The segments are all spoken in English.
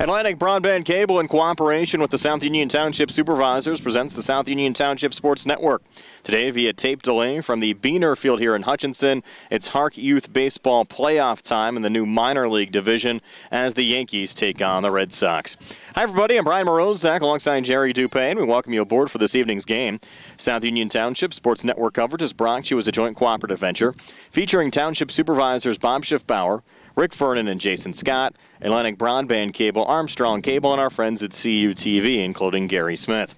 Atlantic Broadband Cable, in cooperation with the South Union Township Supervisors, presents the South Union Township Sports Network. Today, via tape delay from the Beaner Field here in Hutchinson, it's HARC Youth Baseball playoff time in the new minor league division as the Yankees take on the Red Sox. Hi, everybody. I'm Brian Morozak alongside Jerry Dupain. We welcome you aboard for this evening's game. South Union Township Sports Network coverage is brought to you as a joint cooperative venture featuring Township Supervisors Bob Schiffbauer, Rick Vernon and Jason Scott, Atlantic Broadband Cable, Armstrong Cable, and our friends at CUTV, including Gary Smith.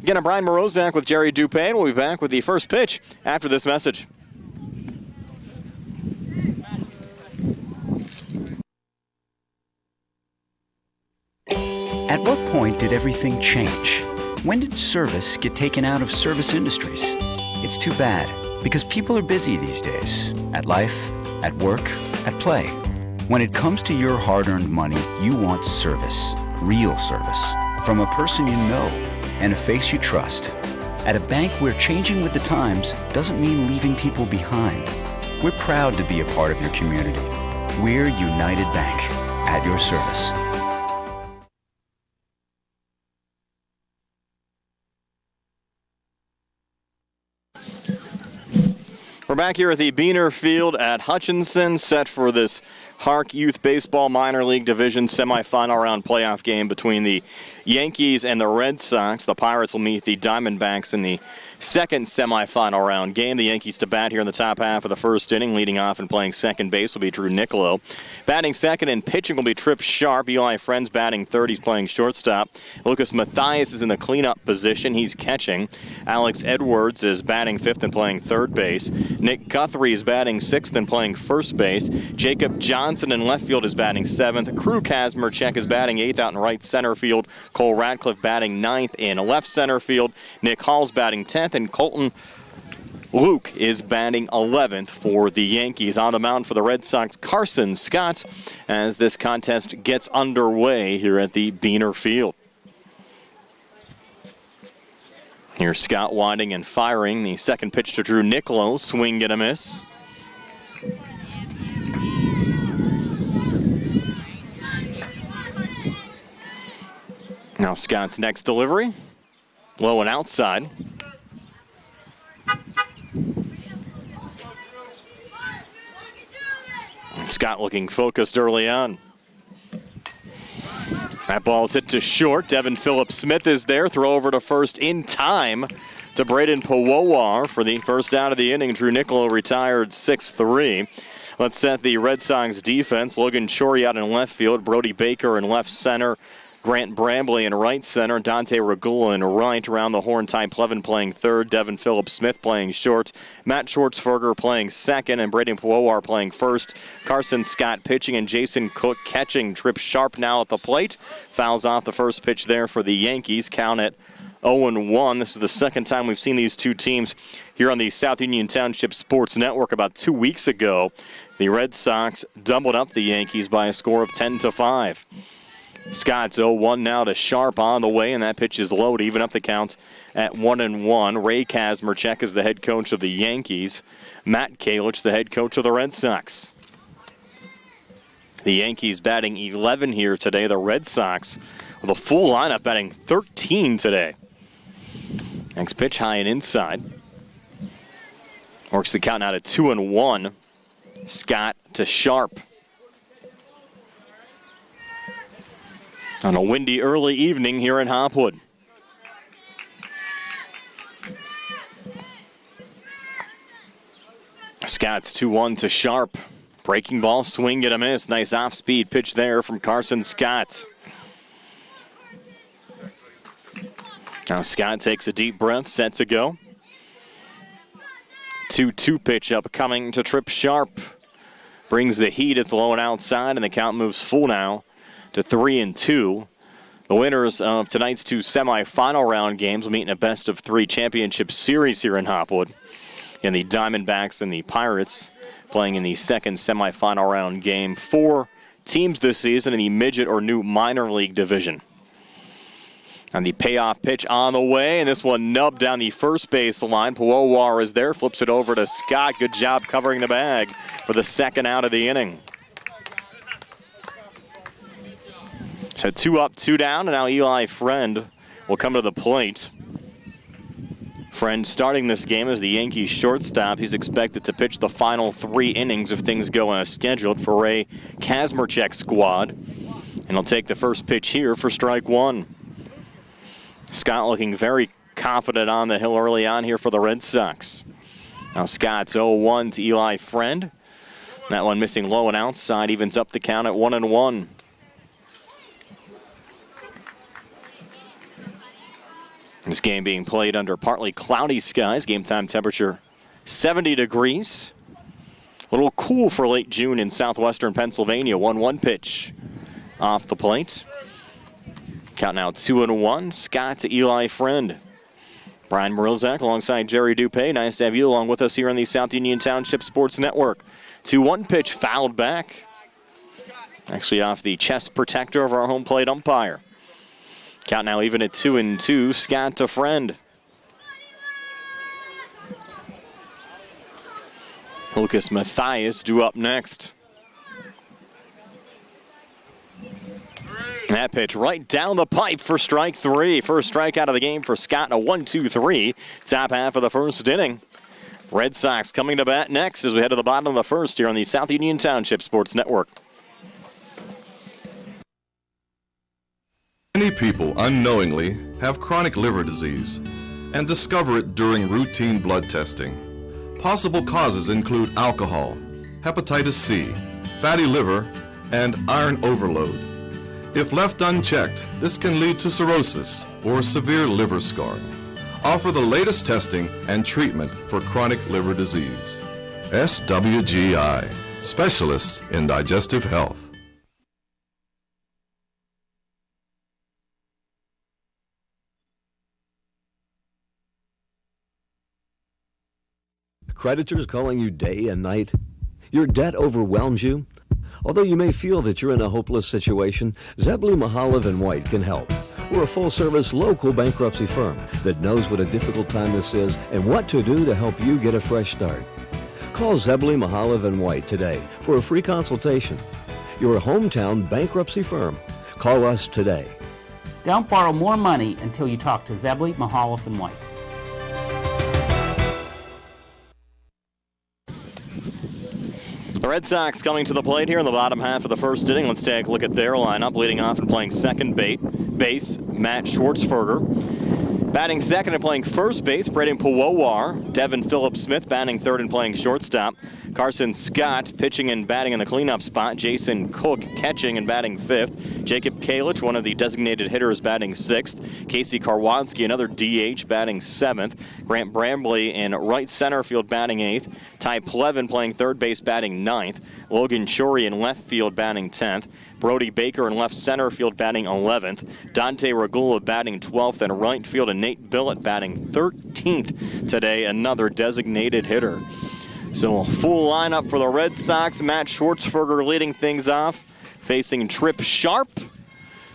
Again, I'm Brian Morozak with Jerry Dupain. We'll be back with the first pitch after this message. At what point did everything change? When did service get taken out of service industries? It's too bad, because people are busy these days. At life, at work, at play. When it comes to your hard-earned money, you want service, real service, from a person you know and a face you trust. At a bank where changing with the times doesn't mean leaving people behind. We're proud to be a part of your community. We're United Bank, at your service. We're back here at the Beaner Field at Hutchinson, set for this HARC Youth Baseball Minor League Division semifinal round playoff game between the Yankees and the Red Sox. The Pirates will meet the Diamondbacks in the second semifinal round game. The Yankees to bat here in the top half of the first inning. Leading off and playing second base will be Drew Nicolo. Batting second and pitching will be Tripp Sharp. Eli Friends batting third. He's playing shortstop. Lucas Mathias is in the cleanup position. He's catching. Alex Edwards is batting fifth and playing third base. Nick Guthrie is batting sixth and playing first base. Jacob Johnson in left field is batting seventh. Crew Kazmerchek is batting eighth out in right center field. Cole Radcliffe batting ninth in left center field. Nick Hall's batting 10th, and Colton Luke is batting 11th for the Yankees. On the mound for the Red Sox, Carson Scott, as this contest gets underway here at the Beaner Field. Here's Scott winding and firing. The second pitch to Drew Nicolo, swing and a miss. Now Scott's next delivery, low and outside. Scott looking focused early on. That ball's hit to short. Devin Phillips-Smith is there. Throw over to first in time to Braden Powowar for the first out of the inning. Drew Nicolo retired 6-3. Let's set the Red Sox defense. Logan Chori out in left field. Brody Baker in left center. Grant Brambley in right center, Dante Regula in right. Around the horn, Ty Plevin playing third, Devin Phillips-Smith playing short, Matt Schwartzberger playing second, and Braden Powowar playing first. Carson Scott pitching and Jason Cook catching. Tripp Sharp now at the plate. Fouls off the first pitch there for the Yankees. Count at 0-1. This is the second time we've seen these two teams here on the South Union Township Sports Network. About 2 weeks ago, the Red Sox doubled up the Yankees by a score of 10-5. Scott's 0-1 now to Sharp on the way, and that pitch is low to even up the count at 1-1. Ray Kazmerchek is the head coach of the Yankees. Matt Kalich, the head coach of the Red Sox. The Yankees batting 11 here today. The Red Sox with a full lineup batting 13 today. Next pitch high and inside. Works the count now to 2-1. Scott to Sharp. On a windy early evening here in Hopwood. Scott's 2-1 to Sharp. Breaking ball, swing and a miss. Nice off-speed pitch there from Carson Scott. Now Scott takes a deep breath, set to go. 2-2 pitch up coming to Tripp Sharp. Brings the heat at the low and outside, and the count moves full now to 3-2. The winners of tonight's two semifinal round games will meet in a best-of-3 championship series here in Hopwood. And the Diamondbacks and the Pirates playing in the second semifinal round game. 4 teams this season in the midget or new minor league division. And the payoff pitch on the way, and this one nubbed down the first base line. Powowar is there, flips it over to Scott. Good job covering the bag for the second out of the inning. So 2 up, 2 down, and now Eli Friend will come to the plate. Friend starting this game as the Yankees shortstop. He's expected to pitch the final 3 innings if things go as scheduled for Ray Kazmarchek's squad. And he'll take the first pitch here for strike 1. Scott looking very confident on the hill early on here for the Red Sox. Now Scott's 0-1 to Eli Friend. That one missing low and outside, evens up the count at 1-1. This game being played under partly cloudy skies. Game time temperature 70 degrees. A little cool for late June in southwestern Pennsylvania. 1-1 pitch off the plate. Count now 2-1. Scott to Eli Friend. Brian Marilzak alongside Jerry Dupé. Nice to have you along with us here on the South Union Township Sports Network. 2-1 pitch fouled back. Actually off the chest protector of our home plate umpire. Count now even at 2-2. Scott to Friend. Lucas Mathias due up next. That pitch right down the pipe for strike 3. First strikeout of the game for Scott in a 1-2-3. Top half of the first inning. Red Sox coming to bat next as we head to the bottom of the first here on the South Union Township Sports Network. Many people unknowingly have chronic liver disease and discover it during routine blood testing. Possible causes include alcohol, hepatitis C, fatty liver, and iron overload. If left unchecked, this can lead to cirrhosis or severe liver scarring. Offer the latest testing and treatment for chronic liver disease. SWGI, specialists in digestive health. Creditors calling you day and night? Your debt overwhelms you? Although you may feel that you're in a hopeless situation, Zebley, Mahalev & White can help. We're a full-service local bankruptcy firm that knows what a difficult time this is and what to do to help you get a fresh start. Call Zebley, Mahalev & White today for a free consultation. Your hometown bankruptcy firm. Call us today. Don't borrow more money until you talk to Zebley, Mahalev & White. The Red Sox coming to the plate here in the bottom half of the first inning. Let's take a look at their lineup. Leading off and playing second base, Matt Schwartzberger. Batting second and playing first base, Braden Pawowar. Devin Phillips-Smith batting third and playing shortstop. Carson Scott pitching and batting in the cleanup spot. Jason Cook catching and batting fifth. Jacob Kalich, one of the designated hitters, batting sixth. Casey Karwanski, another DH, batting seventh. Grant Brambley in right center field batting eighth. Ty Plevin playing third base batting ninth. Logan Shorey in left field batting 10th. Brody Baker in left center field batting 11th. Dante Regula batting 12th in right field, and Nate Billett batting 13th today, another designated hitter. So a full lineup for the Red Sox. Matt Schwartzberger leading things off, facing Trip Sharp.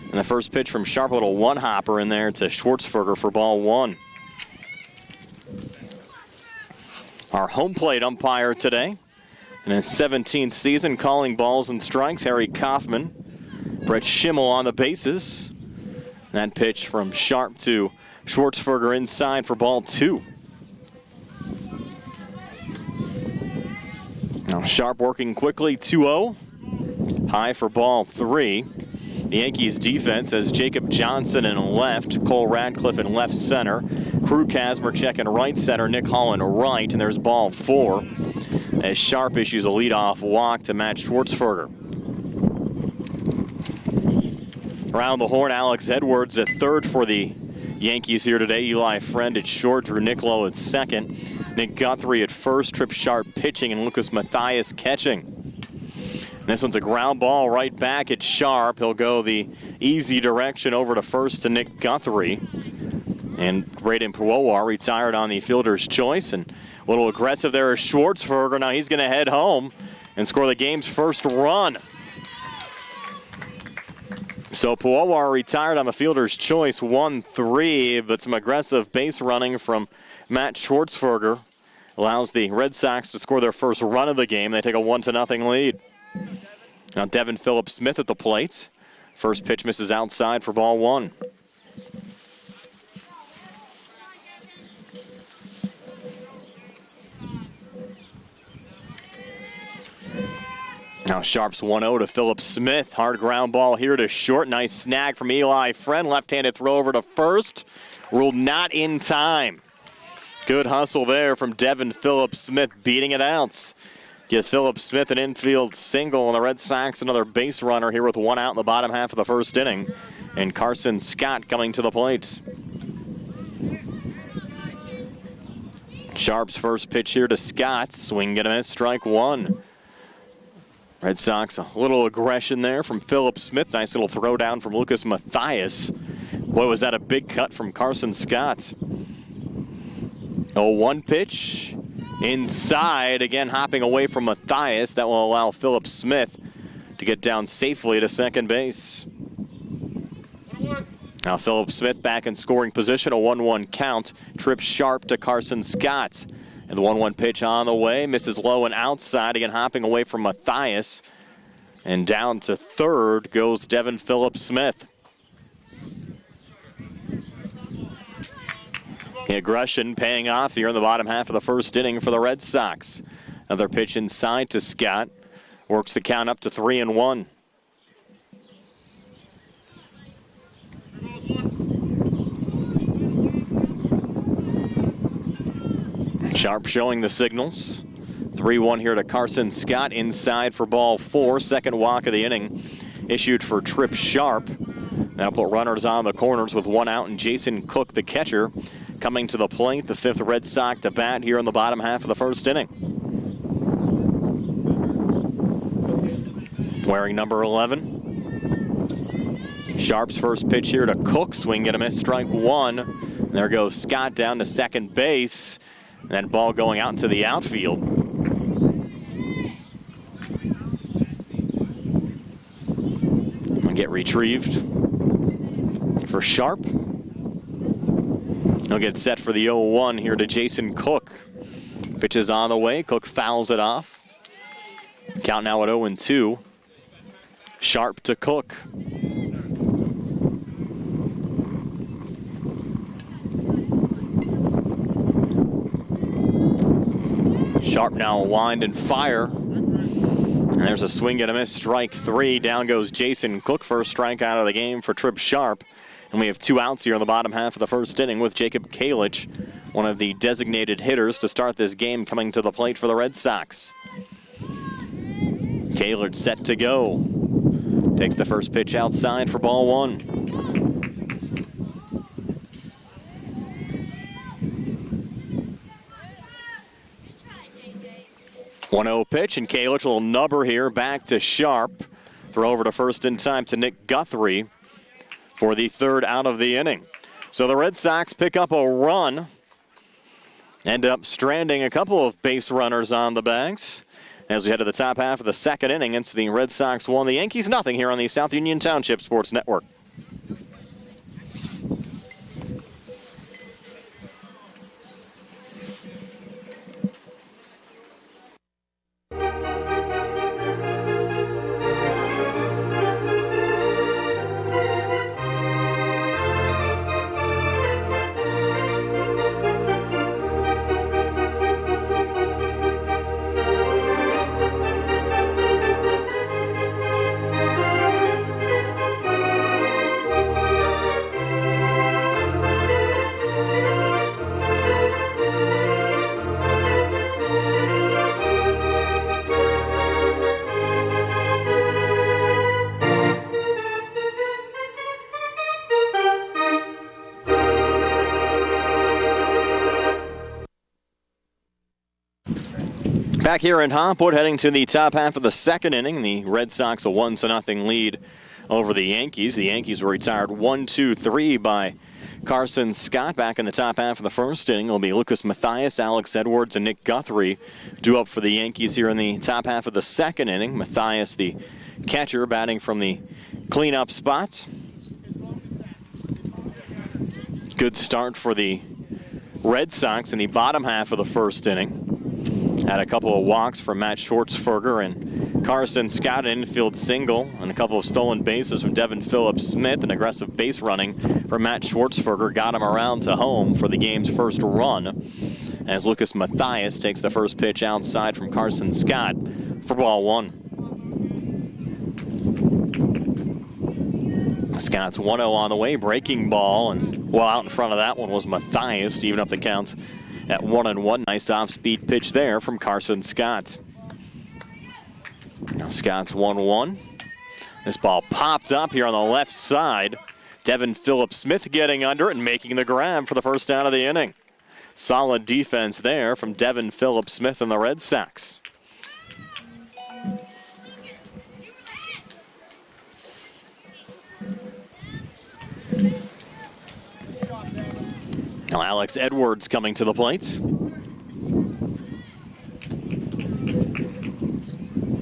And the first pitch from Sharp, a little one-hopper in there to Schwartzberger for ball one. Our home plate umpire today, in his 17th season, calling balls and strikes, Harry Kaufman. Brett Schimmel on the bases. That pitch from Sharp to Schwartzberger inside for ball two. Now Sharp working quickly, 2-0. High for ball three. The Yankees defense has Jacob Johnson in left, Cole Radcliffe in left center, Crew Kazmarchek in right center, Nick Hall in right, and there's ball four as Sharp issues a leadoff walk to Matt Schwartzberger. Around the horn, Alex Edwards at third for the Yankees here today. Eli Friend at short, Drew Nicolo at second, Nick Guthrie at first, Trip Sharp pitching, and Lucas Mathias catching. And this one's a ground ball right back at Sharp. He'll go the easy direction over to first to Nick Guthrie. And Braden Pawowar retired on the fielder's choice. And a little aggressive there is Schwartzberger. Now he's going to head home and score the game's first run. So Pawowar retired on the fielder's choice, 1-3, but some aggressive base running from Matt Schwartzberger allows the Red Sox to score their first run of the game. They take a 1-0 lead. Now Devin Phillips-Smith at the plate. First pitch misses outside for ball one. Now Sharp's 1-0 to Philip Smith. Hard ground ball here to short. Nice snag from Eli Friend. Left-handed throw over to first. Ruled not in time. Good hustle there from Devin Philip Smith, beating it out. Get Philip Smith an infield single, and the Red Sox another base runner here with one out in the bottom half of the first inning. And Carson Scott coming to the plate. Sharp's first pitch here to Scott. Swing and a miss, strike one. Red Sox, a little aggression there from Philip Smith. Nice little throw down from Lucas Mathias. Boy, was that a big cut from Carson Scott. 0-1 pitch. Inside, again hopping away from Mathias. That will allow Philip Smith to get down safely to second base. Now Philip Smith back in scoring position, a 1-1 count. Trip Sharp to Carson Scott. And the 1-1 pitch on the way, misses low and outside, again hopping away from Mathias. And down to third goes Devin Philip Smith. The aggression paying off here in the bottom half of the first inning for the Red Sox. Another pitch inside to Scott. Works the count up to 3-1. Sharp showing the signals. 3-1 here to Carson Scott. Inside for ball four. Second walk of the inning issued for Trip Sharp. Now put runners on the corners with one out, and Jason Cook, the catcher, coming to the plate. The fifth Red Sox to bat here in the bottom half of the first inning. Wearing number 11. Sharp's first pitch here to Cook. Swing and a miss, strike one. And there goes Scott down to second base. And that ball going out into the outfield. And get retrieved for Sharp. He'll get set for the 0-1 here to Jason Cook. Pitch is on the way. Cook fouls it off. Count now at 0-2. Sharp to Cook. Sharp now wind and fire. And there's a swing and a miss, strike three. Down goes Jason Cook, first strikeout of the game for Trip Sharp. And we have two outs here in the bottom half of the first inning with Jacob Kalich, one of the designated hitters to start this game, coming to the plate for the Red Sox. Kalich set to go. Takes the first pitch outside for ball one. 1-0 pitch, and Kalich will nubber here back to Sharp. Throw over to first in time to Nick Guthrie for the third out of the inning. So the Red Sox pick up a run. End up stranding a couple of base runners on the bags. As we head to the top half of the second inning, it's the Red Sox 1, the Yankees nothing here on the South Union Township Sports Network. Back here in Hopwood, heading to the top half of the second inning. The Red Sox a 1-0 lead over the Yankees. The Yankees were retired 1-2-3 by Carson Scott. Back in the top half of the first inning will be Lucas Mathias, Alex Edwards, and Nick Guthrie due up for the Yankees here in the top half of the second inning. Mathias, the catcher, batting from the cleanup spot. Good start for the Red Sox in the bottom half of the first inning. Had a couple of walks from Matt Schwartzberger and Carson Scott, an infield single, and a couple of stolen bases from Devin Phillips-Smith. An aggressive base running from Matt Schwartzberger got him around to home for the game's first run, as Lucas Mathias takes the first pitch outside from Carson Scott for ball one. Scott's 1-0 on the way, breaking ball, and well out in front of that one was Mathias to even up the count at 1-1. Nice off-speed pitch there from Carson Scott. Now Scott's 1-1. This ball popped up here on the left side. Devin Phillips-Smith getting under it and making the grab for the first out of the inning. Solid defense there from Devin Phillips-Smith and the Red Sox. Now Alex Edwards coming to the plate.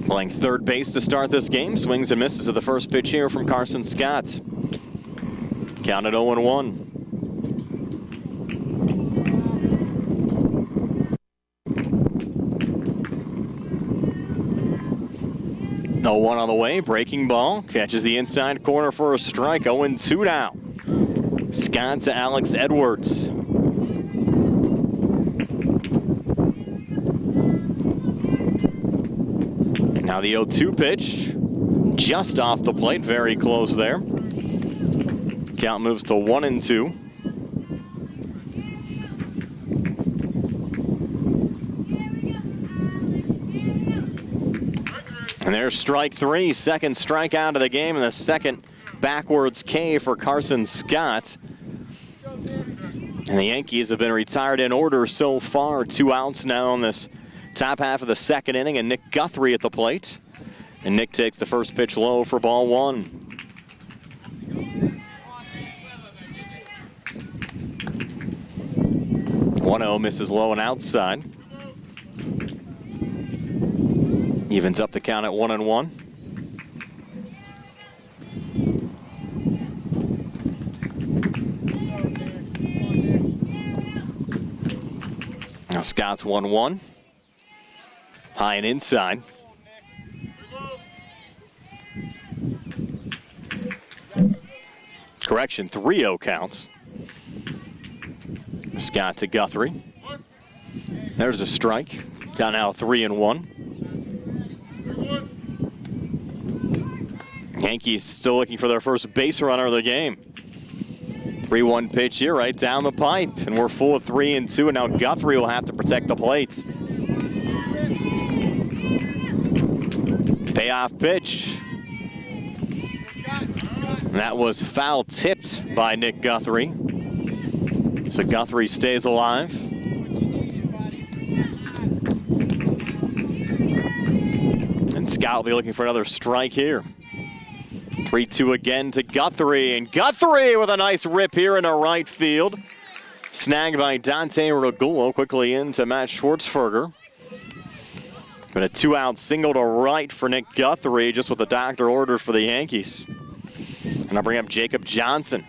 Playing third base to start this game. Swings and misses at the first pitch here from Carson Scott. Counted 0-1. No one on the way. Breaking ball. Catches the inside corner for a strike. 0-2 now. Scott to Alex Edwards. Now the 0-2 pitch. Just off the plate. Very close there. Count moves to 1-2. And there's strike three. Second strikeout of the game, and the second backwards K for Carson Scott. And the Yankees have been retired in order so far. 2 outs now in this top half of the second inning, and Nick Guthrie at the plate. And Nick takes the first pitch low for ball one. One-0 misses low and outside. Evens up the count at 1-1. Now Scott's 1-1. High and inside. Correction, 3-0 counts. Scott to Guthrie. There's a strike. Got now 3-1. Yankees still looking for their first base runner of the game. 3-1 pitch here right down the pipe, and we're full of 3-2, and now Guthrie will have to protect the plate. Payoff pitch. And that was foul tipped by Nick Guthrie. So Guthrie stays alive. And Scott will be looking for another strike here. 3-2 again to Guthrie, and Guthrie with a nice rip here into right field. Snagged by Dante Regulo, quickly into Matt Schwartzberger. But a 2-out single to right for Nick Guthrie, just what the doctor ordered for the Yankees. And I'll bring up Jacob Johnson.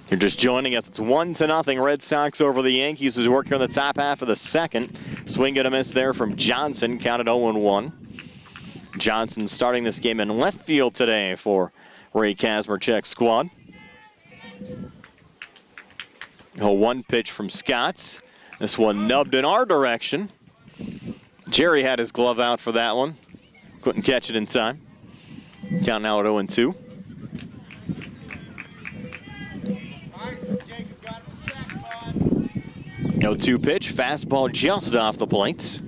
You're just joining us. It's 1-0 Red Sox over the Yankees, who's working on the top half of the second. Swing and a miss there from Johnson, counted 0-1. Johnson starting this game in left field today for Ray Kazmarchek's squad. A 1 pitch from Scott. This one nubbed in our direction. Jerry had his glove out for that one. Couldn't catch it in time. Count now at 0-2. No 2 pitch. Fastball just off the plate.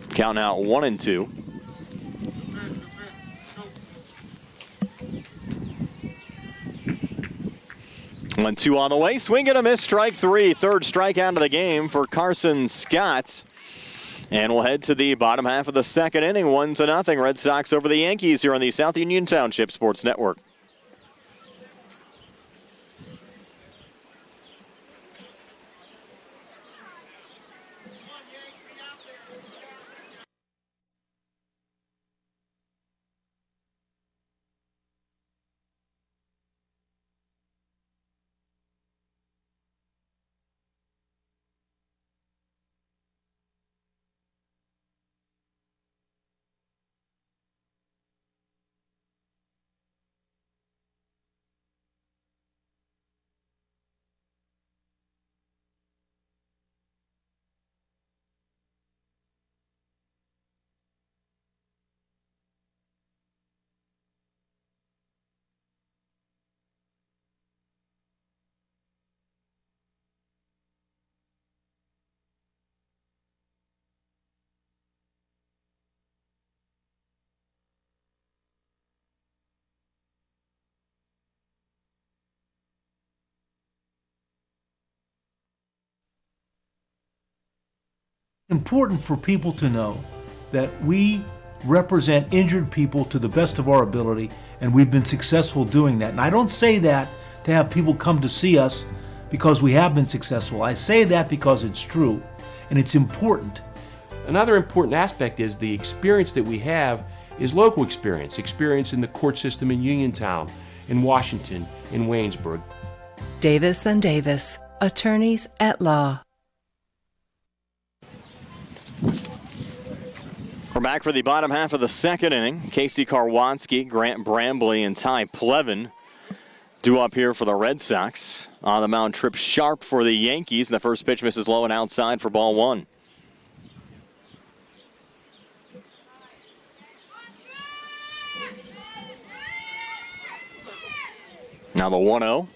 Count now 1-2. One, 2 on the way. Swing and a miss. Strike 3. Third strikeout of the game for Carson Scott. And we'll head to the bottom half of the second inning. 1-0. Red Sox over the Yankees here on the South Union Township Sports Network. Important for people to know that we represent injured people to the best of our ability, and we've been successful doing that. And I don't say that to have people come to see us because we have been successful. I say that because it's true, and it's important. Another important aspect is the experience that we have is local experience in the court system in Uniontown, in Washington, in Waynesburg. Davis and Davis, attorneys at law. We're back for the bottom half of the second inning. Casey Karwotsky, Grant Brambley, and Ty Plevin due up here for the Red Sox. On the mound, Trip Sharp for the Yankees. And the first pitch misses low and outside for ball one. Now the 1-0.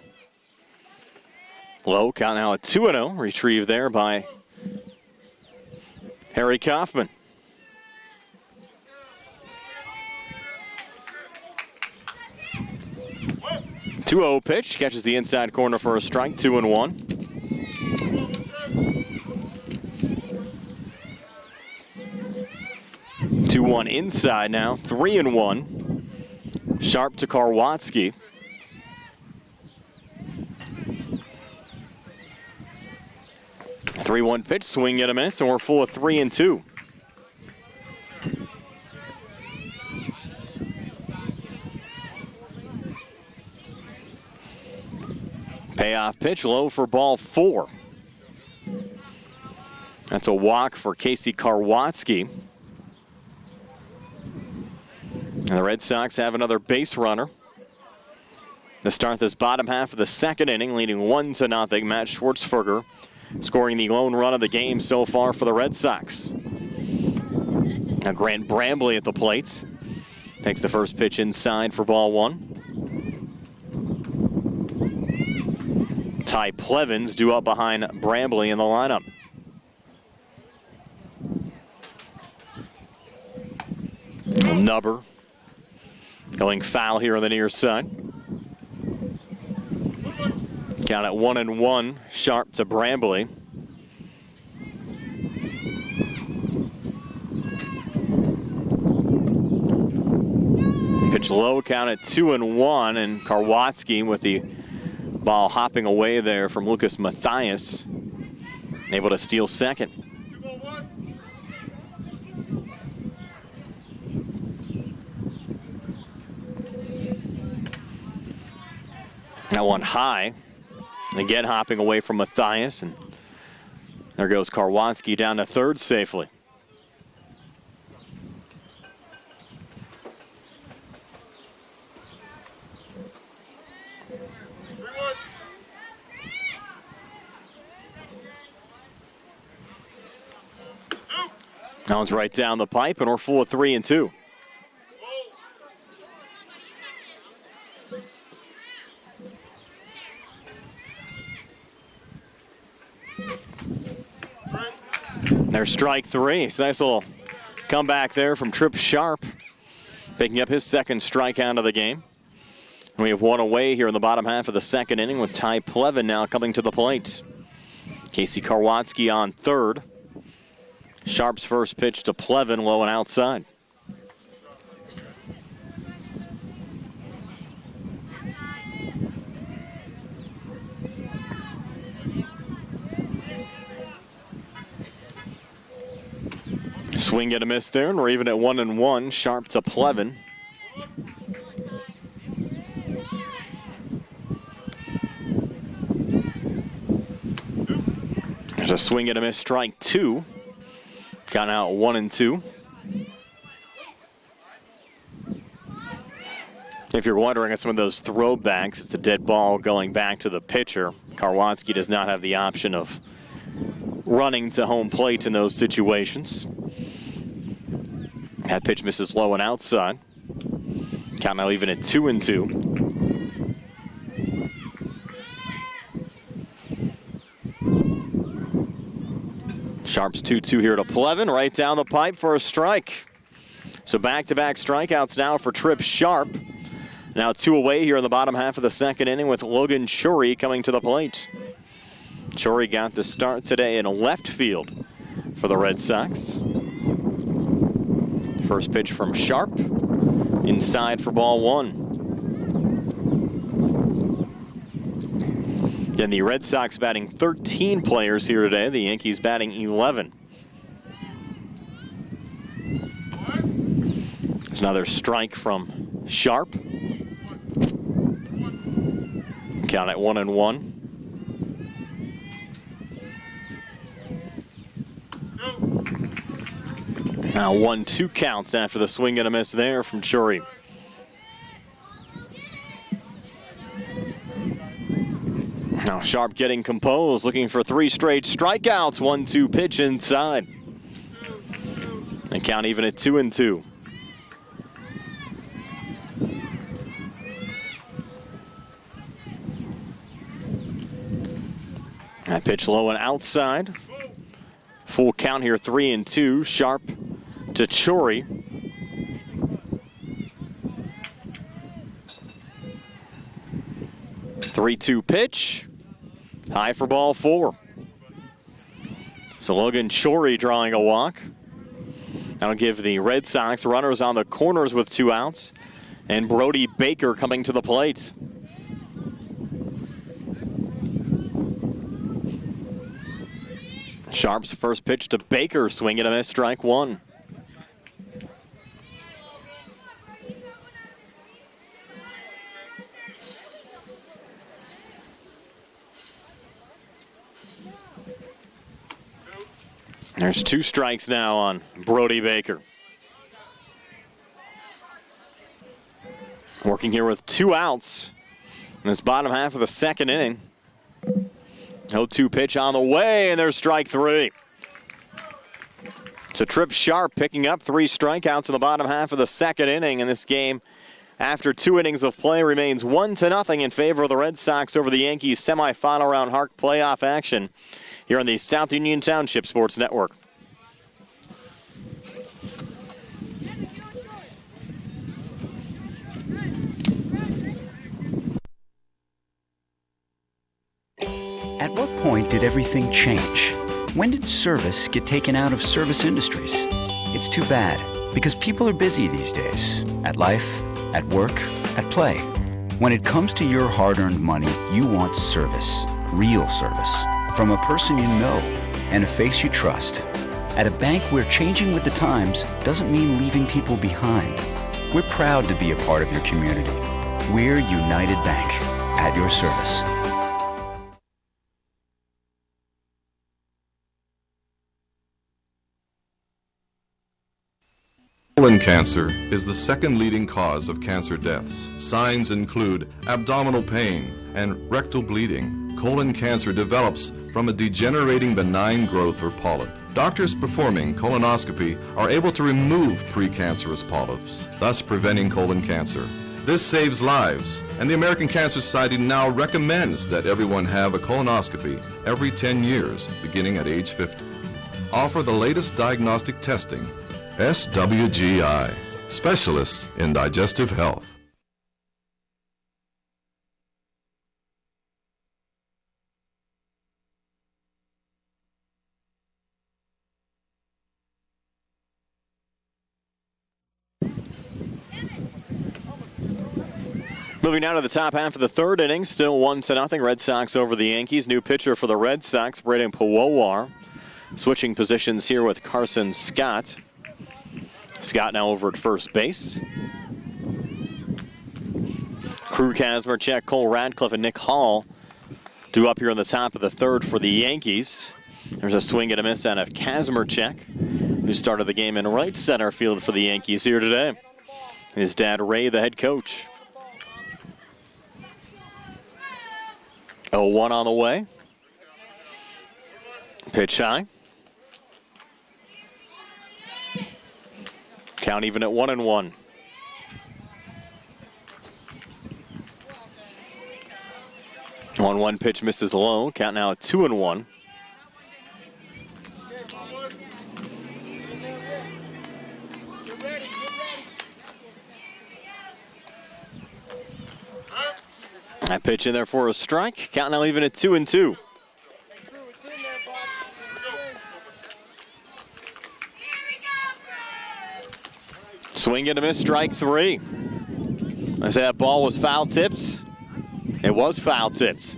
Low, count now at 2-0. Retrieved there by Harry Kaufman. 2-0 pitch, catches the inside corner for a strike, 2-1. Two one inside now, 3-1. Sharp to Karwotsky. A 3-1 pitch, swing and a miss, and we're full of 3-2. Payoff pitch, low for ball 4. That's a walk for Casey Karwotsky. And the Red Sox have another base runner to start this bottom half of the second inning, leading 1-0. Matt Schwartzberger scoring the lone run of the game so far for the Red Sox. Now Grant Brambley at the plate. Takes the first pitch inside for ball 1. Ty Plevin's due up behind Brambley in the lineup. Nubber going foul here on the near side. Count at 1-1, Sharp to Brambley. Pitch low, count at 2-1, and Karwotsky with the ball hopping away there from Lucas Mathias, able to steal second. That one high. Again hopping away from Mathias, and there goes Karwotsky down to third safely. That one's right down the pipe, and we're full of 3-2. There's strike 3. It's a nice little comeback there from Trip Sharp, picking up his second strikeout of the game. And we have one away here in the bottom half of the second inning with Ty Plevin now coming to the plate. Casey Karwotsky on third. Sharp's first pitch to Plevin, low and outside. Swing and a miss there, and we're even at 1-1. Sharp to Plevin. There's a swing and a miss, strike 2. Count out 1-2. If you're wondering at some of those throwbacks, it's a dead ball going back to the pitcher. Karwotsky does not have the option of running to home plate in those situations. That pitch misses low and outside. Count now even at 2-2. Sharp's 2-2 here to Plevin, right down the pipe for a strike. So back-to-back strikeouts now for Trip Sharp. Now 2 away here in the bottom half of the second inning with Logan Shorey coming to the plate. Shorey got the start today in left field for the Red Sox. First pitch from Sharp, inside for ball one. And the Red Sox batting 13 players here today. The Yankees batting 11. There's another strike from Sharp. Count at 1-1. Now 1-2 counts after the swing and a miss there from Churi. Now Sharp getting composed, looking for 3 straight strikeouts. 1-2 pitch inside. And count even at 2-2. That pitch low and outside. Full count here, 3-2. Sharp to Churi. Three-two pitch. High for ball 4. So Logan Churi drawing a walk. That'll give the Red Sox runners on the corners with 2 outs. And Brody Baker coming to the plate. Sharp's first pitch to Baker, swing and a miss, strike 1. There's 2 strikes now on Brody Baker. Working here with 2 outs in this bottom half of the second inning. 0-2 pitch on the way, and there's strike 3. So Trip Sharp picking up 3 strikeouts in the bottom half of the second inning, and this game, after 2 innings of play, remains 1-0 in favor of the Red Sox over the Yankees semifinal round HARC playoff action here on the South Union Township Sports Network. At what point did everything change? When did service get taken out of service industries? It's too bad, because people are busy these days. At life, at work, at play. When it comes to your hard-earned money, you want service. Real service. From a person you know and a face you trust. At a bank where changing with the times doesn't mean leaving people behind. We're proud to be a part of your community. We're United Bank, at your service. Colon cancer is the second leading cause of cancer deaths. Signs include abdominal pain and rectal bleeding. Colon cancer develops from a degenerating benign growth or polyp. Doctors performing colonoscopy are able to remove precancerous polyps, thus preventing colon cancer. This saves lives, and the American Cancer Society now recommends that everyone have a colonoscopy every 10 years, beginning at age 50. Offer the latest diagnostic testing. SWGI, specialists in digestive health. Moving now to the top half of the third inning, still 1-0. Red Sox over the Yankees. New pitcher for the Red Sox, Braden Pawowar. Switching positions here with Carson Scott. Scott now over at first base. Crew Kazmarchek, Cole Radcliffe, and Nick Hall due up here on the top of the third for the Yankees. There's a swing and a miss out of Kazmarchek, who started the game in right center field for the Yankees here today. His dad, Ray, the head coach. 0-1 on the way. Pitch high. Count even at 1-1. One pitch misses low. Count now at 2-1. That pitch in there for a strike. Count now even at 2-2. Swing and a miss, strike 3. I say that ball was foul tipped. It was foul tipped.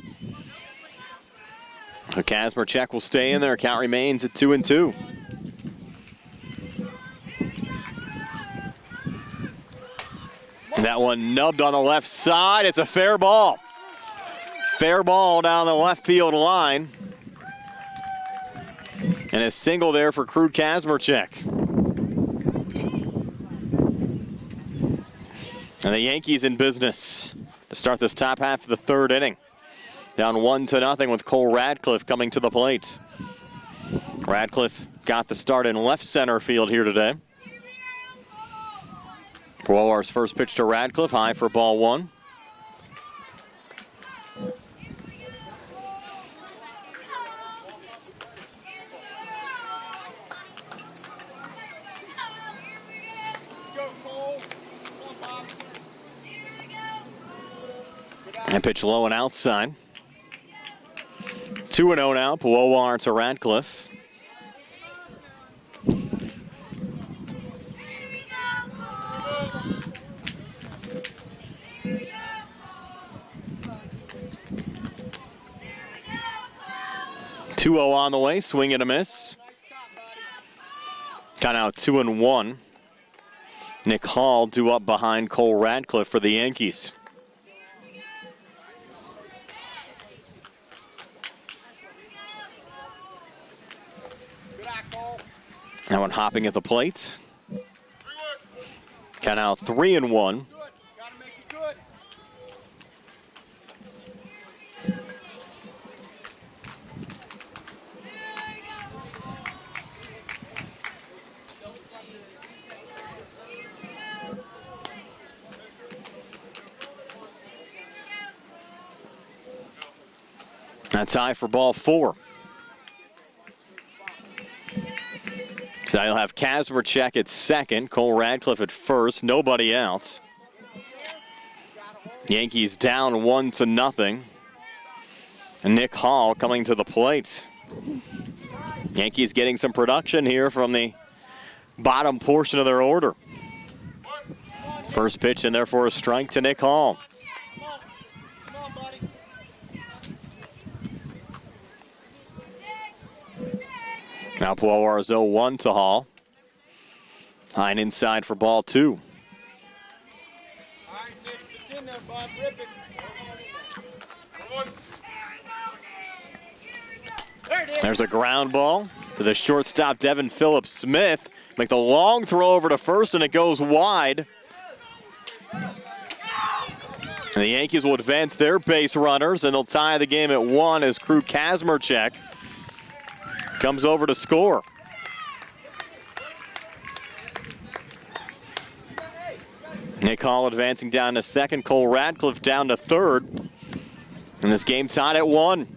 Kazmarchuk will stay in there. Count remains at 2-2. That one nubbed on the left side. It's a fair ball. Fair ball down the left field line. And a single there for Krug Kazmarchuk. And the Yankees in business to start this top half of the third inning. Down 1-0 with Cole Radcliffe coming to the plate. Radcliffe got the start in left center field here today. Puowar's first pitch to Radcliffe, high for ball 1. And pitch low and outside. 2-0 now, Puowar to Radcliffe. (2-0) on the way, swing and a miss. Got out 2-1. Nick Hall due up behind Cole Radcliffe for the Yankees. That one hopping at the plate. Count out 3-1. That's high for ball 4. So you'll have Kazmarchuk at second, Cole Radcliffe at first, nobody else. Yankees down 1-0. And Nick Hall coming to the plate. Yankees getting some production here from the bottom portion of their order. First pitch and therefore a strike to Nick Hall. Now Puowar's 0-1 to Hall. High and inside for ball 2. There's a ground ball to the shortstop, Devin Phillips Smith. Make the long throw over to first, and it goes wide. And the Yankees will advance their base runners, and they'll tie the game at 1 as Krug Kazmarchuk comes over to score. Nick Hall advancing down to second. Cole Radcliffe down to third. And this game tied at 1.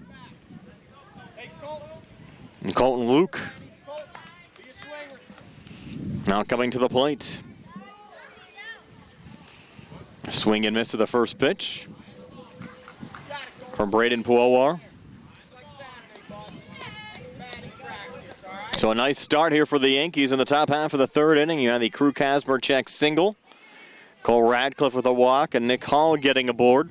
And Colton Luke now coming to the plate. Swing and miss of the first pitch from Braden Puowar. So a nice start here for the Yankees in the top half of the third inning. You have the Krug Kazmarchuk single. Cole Radcliffe with a walk, and Nick Hall getting aboard.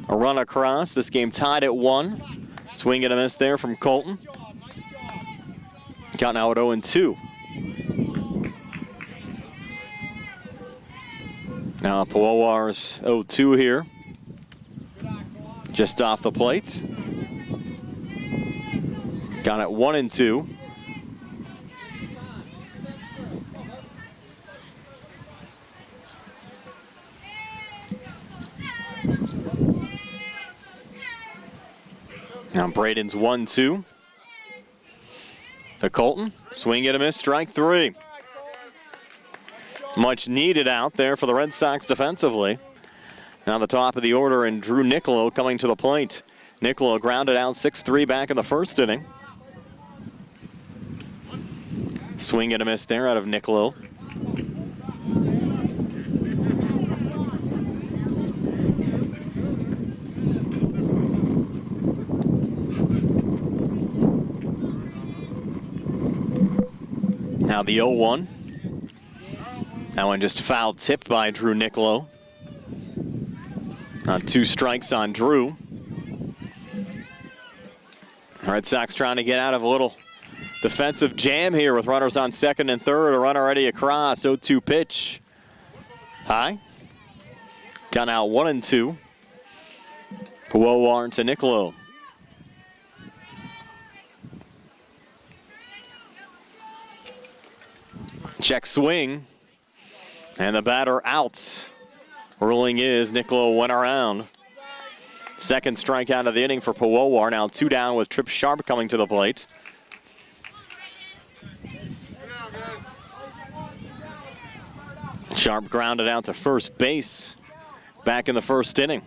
A run across. This game tied at 1. Swing and a miss there from Colton. Count now at 0-2. Now Puowar's 0-2 here. Just off the plate. Got it 1-2. Now Braden's 1-2. To Colton. Swing and a miss, strike 3. Much needed out there for the Red Sox defensively. Now the top of the order, and Drew Niccolo coming to the plate. Niccolo grounded out 6-3 back in the first inning. Swing and a miss there out of Niccolo. Now the 0-1. That one just foul tipped by Drew Nicolo. On 2 strikes on Drew. Red Sox trying to get out of a little defensive jam here with runners on second and third. A run already across. 0-2 pitch. High. Count out 1-2. Puwowar to Nicolo. Check swing. And the batter out. Ruling is Nicolo went around. Second strikeout of the inning for Puwowar. Now 2 down with Trip Sharp coming to the plate. Sharp grounded out to first base back in the first inning.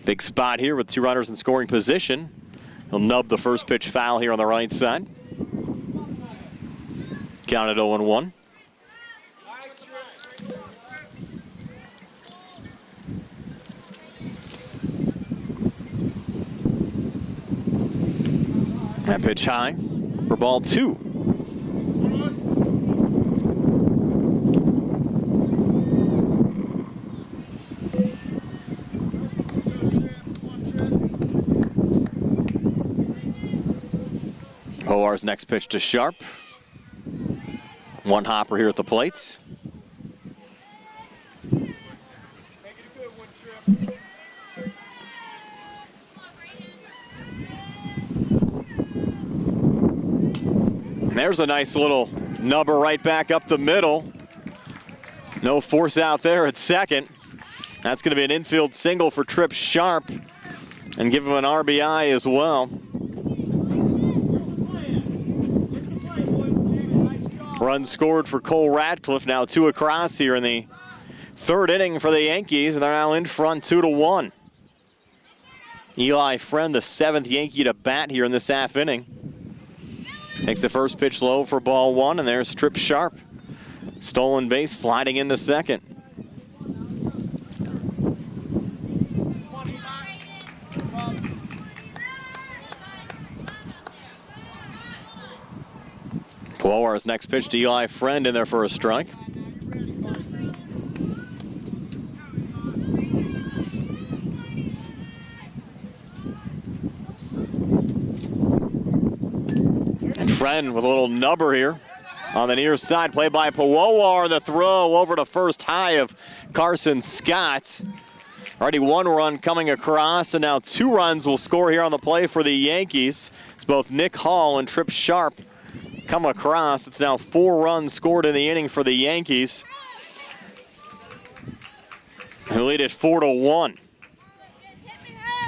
Big spot here with 2 runners in scoring position. He'll nub the first pitch foul here on the right side. Counted 0-1. That pitch high for ball 2. Puwowar's next pitch to Sharp. 1 hopper here at the plate. There's a nice little nubber right back up the middle. No force out there at second. That's going to be an infield single for Trip Sharp and give him an RBI as well. Run scored for Cole Radcliffe. Now 2 across here in the third inning for the Yankees, and they're now in front 2-1. Eli Friend, the 7th Yankee to bat here in this half inning. Takes the first pitch low for ball 1, and there's Trip Sharp. Stolen base, sliding into second. Puwowar's next pitch to Eli Friend in there for a strike. Friend with a little nubber here on the near side. Play by Puwowar. The throw over to first high of Carson Scott. Already 1 run coming across, and now 2 runs will score here on the play for the Yankees. It's both Nick Hall and Trip Sharp come across. It's now 4 runs scored in the inning for the Yankees, who lead it 4-1.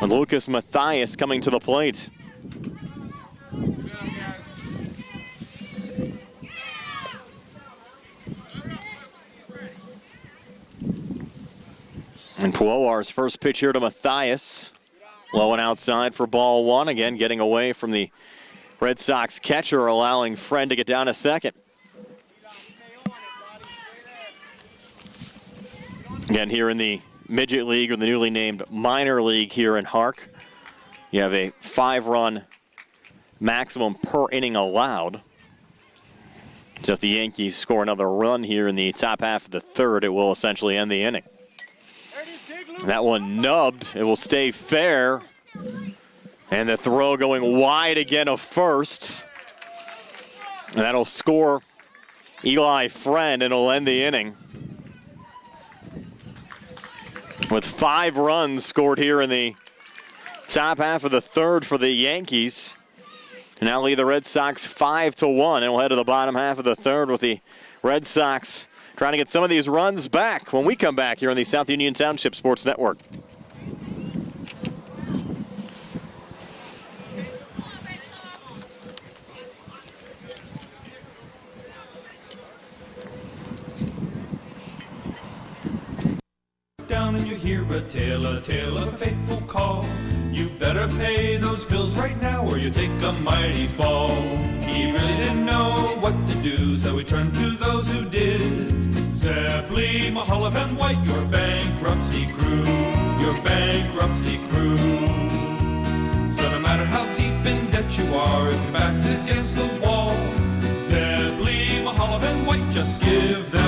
And Lucas Mathias coming to the plate. And Puwowar's first pitch here to Mathias. Low and outside for ball 1. Again, getting away from the Red Sox catcher, allowing Friend to get down to second. Again, here in the Midget League, or the newly named Minor League here in HARC, you have a 5-run maximum per inning allowed. So if the Yankees score another run here in the top half of the third, it will essentially end the inning. That one nubbed. It will stay fair. And the throw going wide again of first. And that'll score Eli Friend, and it'll end the inning. With 5 runs scored here in the top half of the third for the Yankees. And now lead the Red Sox 5-1. And we'll head to the bottom half of the third with the Red Sox trying to get some of these runs back when we come back here on the South Union Township Sports Network. Down and you hear a tale of a fateful call. You better pay those bills right now or you take a mighty fall. He really didn't know what to do, so he turned to those who did. Zeppeli, Mahalev, and White, your bankruptcy crew, your bankruptcy crew. So no matter how deep in debt you are, if your back's against the wall, Zeppeli, Mahalev, and White, just give them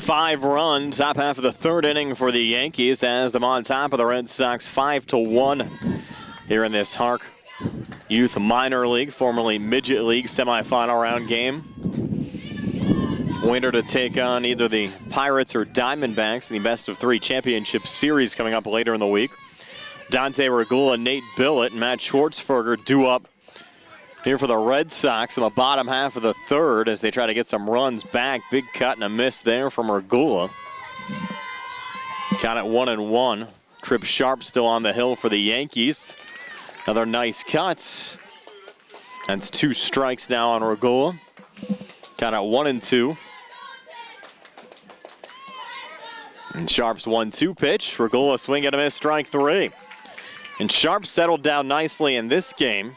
5 runs, top half of the third inning for the Yankees as them on top of the Red Sox 5-1 here in this HARC Youth Minor League, formerly Midget League semifinal round game. Winner to take on either the Pirates or Diamondbacks in the best-of-3 championship series coming up later in the week. Dante Regula, Nate Billett, and Matt Schwartzberger due up here for the Red Sox in the bottom half of the third as they try to get some runs back. Big cut and a miss there from Regula. Count at 1-1. Trip Sharp still on the hill for the Yankees. Another nice cut. That's 2 strikes now on Regula. Count at 1-2. And Sharp's 1-2 pitch. Regula swing and a miss, strike 3. And Sharp settled down nicely in this game.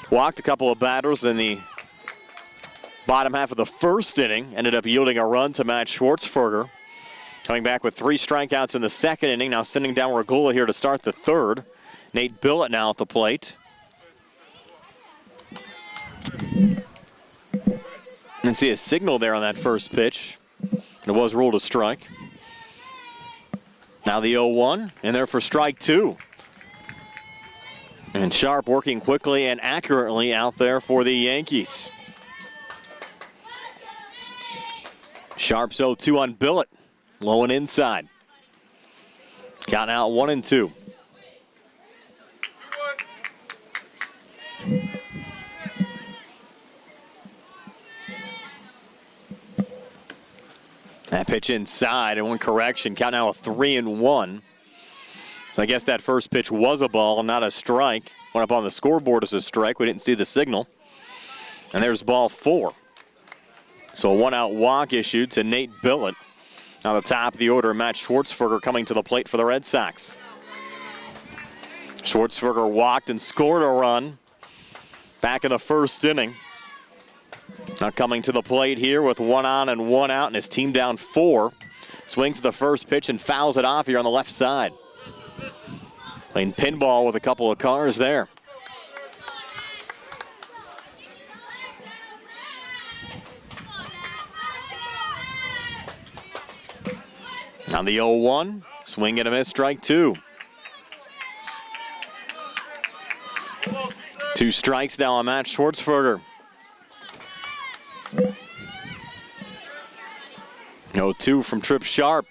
Walked a couple of batters in the bottom half of the first inning. Ended up yielding a run to Matt Schwartzberger. Coming back with 3 strikeouts in the second inning. Now sending down Regula here to start the third. Nate Billett now at the plate. And see a signal there on that first pitch. It was ruled a strike. Now the 0-1, and there for strike 2. And Sharp working quickly and accurately out there for the Yankees. Sharp's 0-2 on Billett. Low and inside. Count out 1-2. That pitch inside and 1 correction. Count now a 3-1. So I guess that first pitch was a ball, not a strike. Went up on the scoreboard as a strike. We didn't see the signal. And there's ball 4. So a 1-out walk issued to Nate Billett. Now the top of the order, Matt Schwartzberger coming to the plate for the Red Sox. Schwartzberger walked and scored a run back in the first inning. Now coming to the plate here with 1 on and 1 out, and his team down 4. Swings to the first pitch and fouls it off here on the left side. Playing pinball with a couple of cars there. Now the 0-1, swing and a miss, strike 2. 2 strikes now on Matt Schwartzberger. 0-2 from Trip Sharp.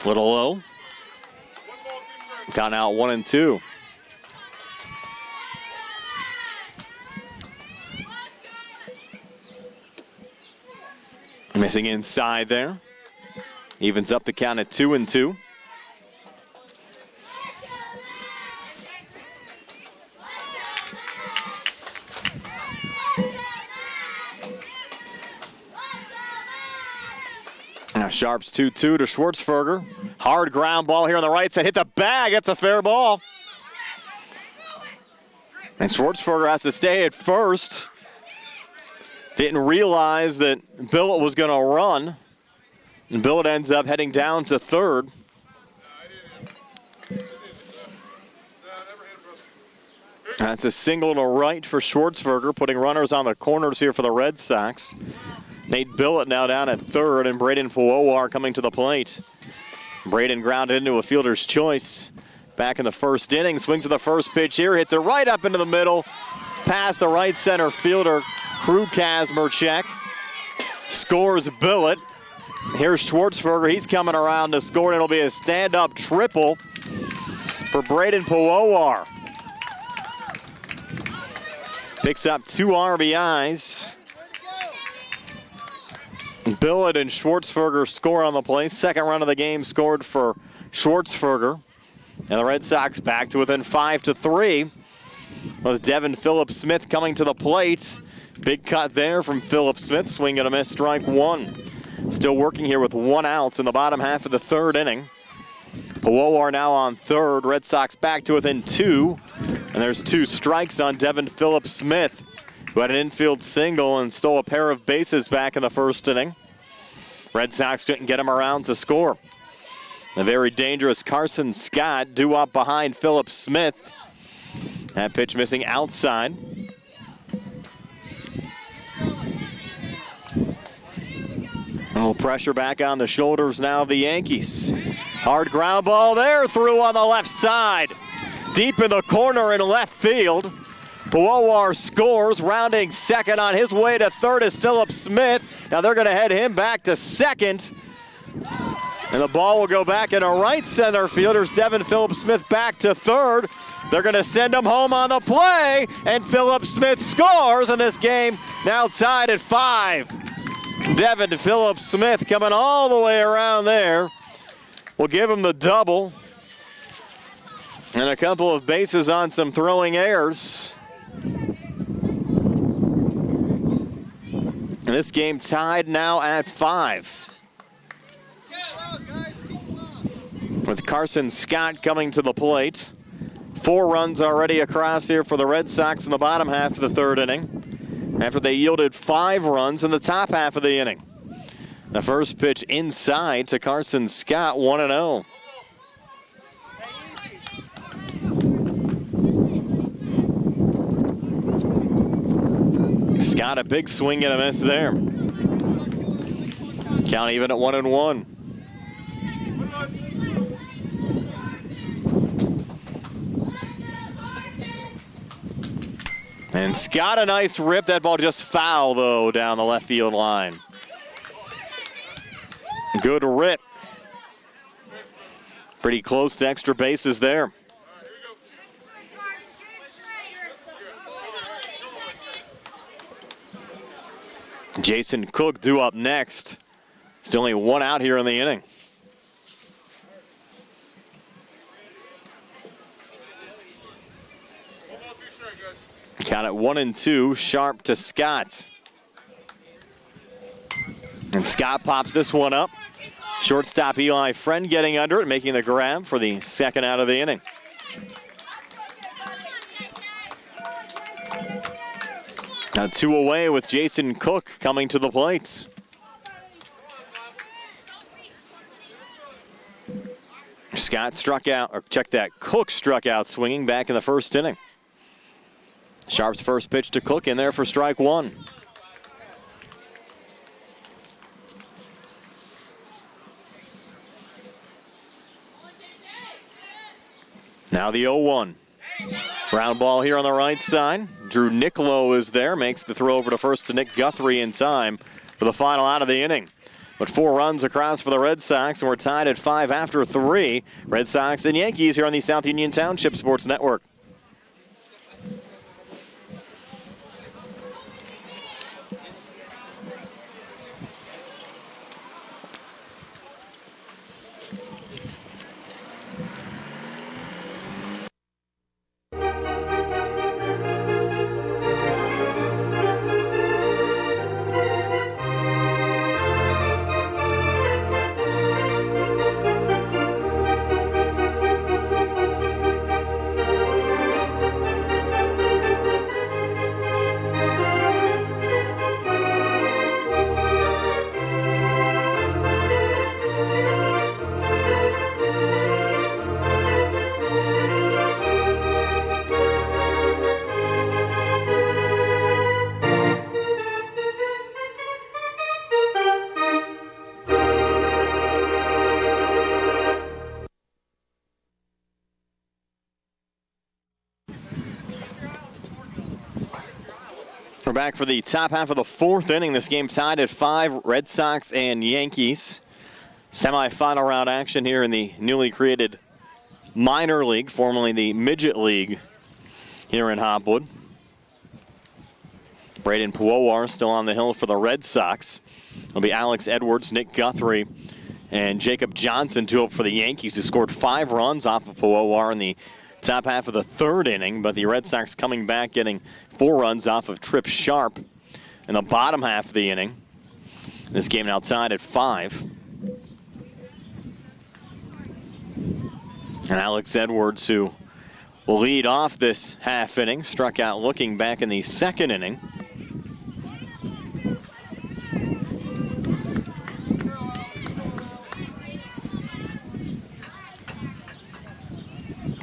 Little low. Count out 1-2. Missing inside there. Evens up the count at 2-2. Now Sharp's 2-2 to Schwartzberger. Hard ground ball here on the right side. Hit the bag. That's a fair ball. And Schwartzberger has to stay at first. Didn't realize that Billett was going to run. And Billett ends up heading down to third. That's a single to right for Schwartzberger, putting runners on the corners here for the Red Sox. Nate Billett now down at third, and Braden Puowar coming to the plate. Braden grounded into a fielder's choice back in the first inning. Swings to the first pitch here, hits it right up into the middle, past the right center fielder, Krukasmerchek. Scores Billett. Here's Schwartzberger. He's coming around to score, and it'll be a stand-up triple for Braden Puowar. Picks up 2 RBIs. Billett and Schwartzberger score on the play. Second run of the game scored for Schwartzberger. And the Red Sox back to within 5-3 with Devin Phillips Smith coming to the plate. Big cut there from Phillips Smith. Swing and a miss, strike 1. Still working here with 1 out in the bottom half of the third inning. Puowar now on third. Red Sox back to within 2. And there's 2 strikes on Devin Phillips Smith, who had an infield single and stole a pair of bases back in the first inning. Red Sox couldn't get him around to score. The very dangerous Carson Scott due up behind Phillips Smith. That pitch missing outside. A little pressure back on the shoulders now of the Yankees. Hard ground ball there, through on the left side. Deep in the corner in left field. Puowar scores, rounding second. On his way to third is Philip Smith. Now they're going to head him back to second. And the ball will go back into right center fielders. Devin Philip Smith back to third. They're going to send him home on the play. And Philip Smith scores, and this game now tied at 5. Devin Philip Smith coming all the way around there. We'll give him the double. And a couple of bases on some throwing errors. And this game tied now at 5. With Carson Scott coming to the plate. 4 runs already across here for the Red Sox in the bottom half of the third inning, after they yielded 5 runs in the top half of the inning. The first pitch inside to Carson Scott, 1-0. Scott, a big swing and a miss there. Count even at 1-1. And Scott, a nice rip. That ball just foul, though, down the left field line. Good rip. Pretty close to extra bases there. Jason Cook due up next. Still only 1 out here in the inning. Count at 1-2, Sharp to Scott. And Scott pops this one up. Shortstop Eli Friend getting under it, making the grab for the second out of the inning. Now 2 away with Jason Cook coming to the plate. Scott struck out, or check that, Cook struck out swinging back in the first inning. Sharp's first pitch to Cook in there for strike 1. Now the 0-1. Ground ball here on the right side. Drew Niccolo is there, makes the throw over to first to Nick Guthrie in time for the final out of the inning. But 4 runs across for the Red Sox, and we're tied at 5 after 3. Red Sox and Yankees here on the South Union Township Sports Network. We're back for the top half of the 4th inning. This game tied at 5, Red Sox and Yankees. Semi-final round action here in the newly created minor league, formerly the Midget League here in Hopwood. Braden Puowar still on the hill for the Red Sox. It'll be Alex Edwards, Nick Guthrie, and Jacob Johnson, 2 up for the Yankees, who scored 5 runs off of Puowar in the top half of the 3rd inning, but the Red Sox coming back, getting 4 runs off of Trip Sharp in the bottom half of the inning. This game now tied at 5. And Alex Edwards, who will lead off this half inning, struck out looking back in the 2nd inning.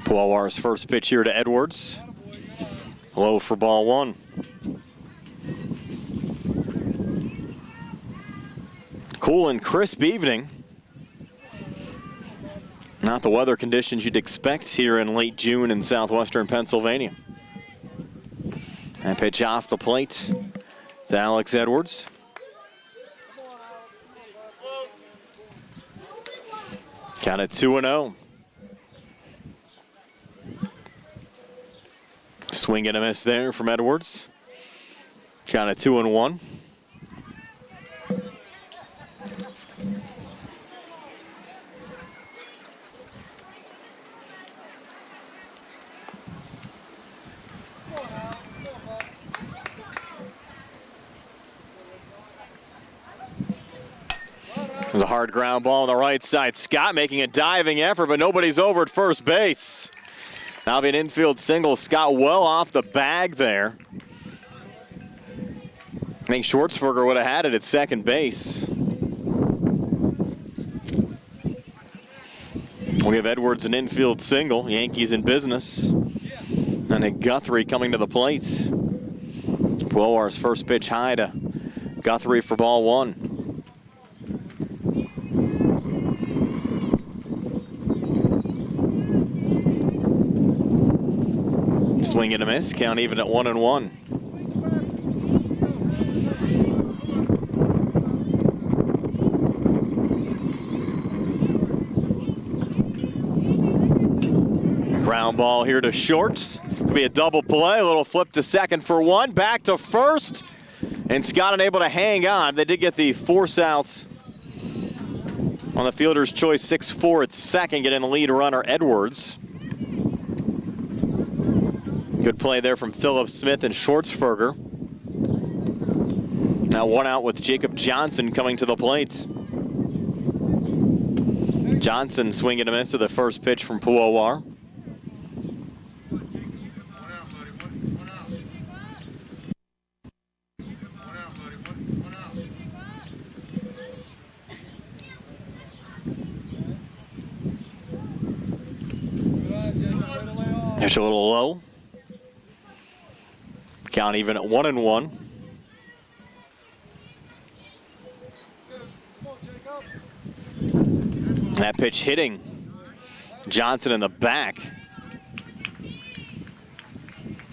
Puawar's first pitch here to Edwards. Low for ball 1. Cool and crisp evening. Not the weather conditions you'd expect here in late June in southwestern Pennsylvania. And pitch off the plate to Alex Edwards. Count at 2-0. Swing and a miss there from Edwards. Count at 2-1. There's a hard ground ball on the right side. Scott making a diving effort, but nobody's over at first base. That'll be an infield single. Scott well off the bag there. I think Schwartzberger would have had it at second base. We'll give Edwards an infield single. Yankees in business. And then Guthrie coming to the plate. Blowar's first pitch high to Guthrie for ball one. Swing and a miss. Count even at 1-1. Ground ball here to short. Could be a double play. A little flip to second for one. Back to first. And Scott unable to hang on. They did get the force out on the fielder's choice 6-4 at second, getting the lead runner Edwards. Good play there from Philip Smith and Schwartzberger. Now one out with Jacob Johnson coming to the plate. Johnson swinging a miss to the first pitch from Puowar. Pitch a little low. Count even at 1-1. That pitch hitting Johnson in the back.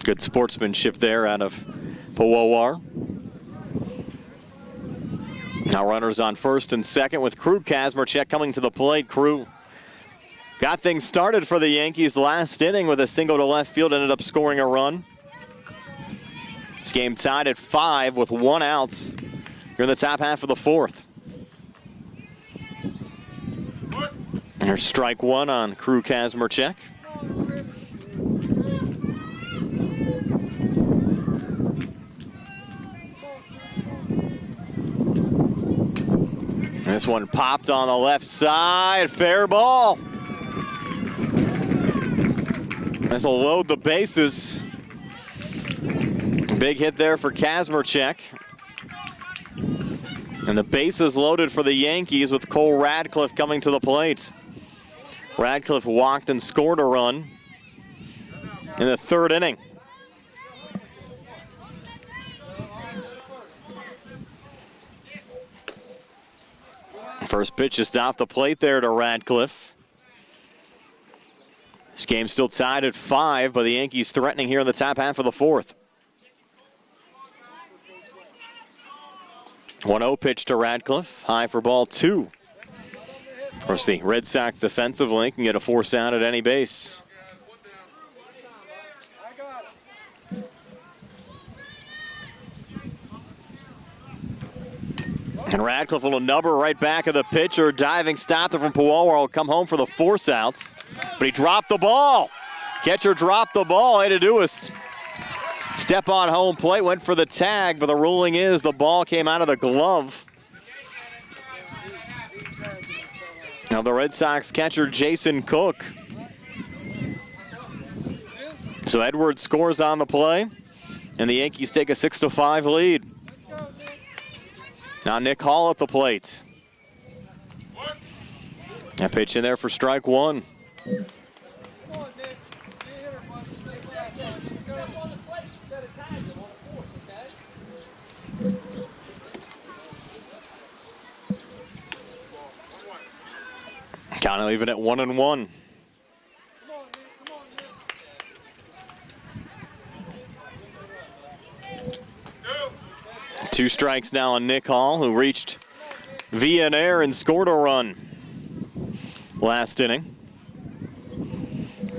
Good sportsmanship there out of Puowar. Now runners on first and second with Crew Kazmerchek coming to the plate. Crew got things started for the Yankees last inning with a single to left field, ended up scoring a run. This game tied at 5 with one out here in the top half of the fourth. There's strike one on Crew Kazmerchek. This one popped on the left side. Fair ball. This will load the bases. Big hit there for Kazmerchek. And the bases loaded for the Yankees with Cole Radcliffe coming to the plate. Radcliffe walked and scored a run in the third inning. First pitch just off the plate there to Radcliffe. This game still tied at 5, but the Yankees threatening here in the top half of the fourth. 1-0 pitch to Radcliffe, high for ball 2. Of course, the Red Sox defensive link can get a force out at any base. And Radcliffe will nubber right back of the pitcher. Diving stop from Puowar will come home for the force outs. But he dropped the ball. Catcher dropped the ball. All he had to do was step on home plate, went for the tag, but the ruling is the ball came out of the glove. Now the Red Sox catcher, Jason Cook. So Edwards scores on the play, and the Yankees take a 6-5 lead. Now Nick Hall at the plate. That pitch in there for strike one. Count now even at 1-1. Two strikes now on Nick Hall, who reached via an air and scored a run last inning.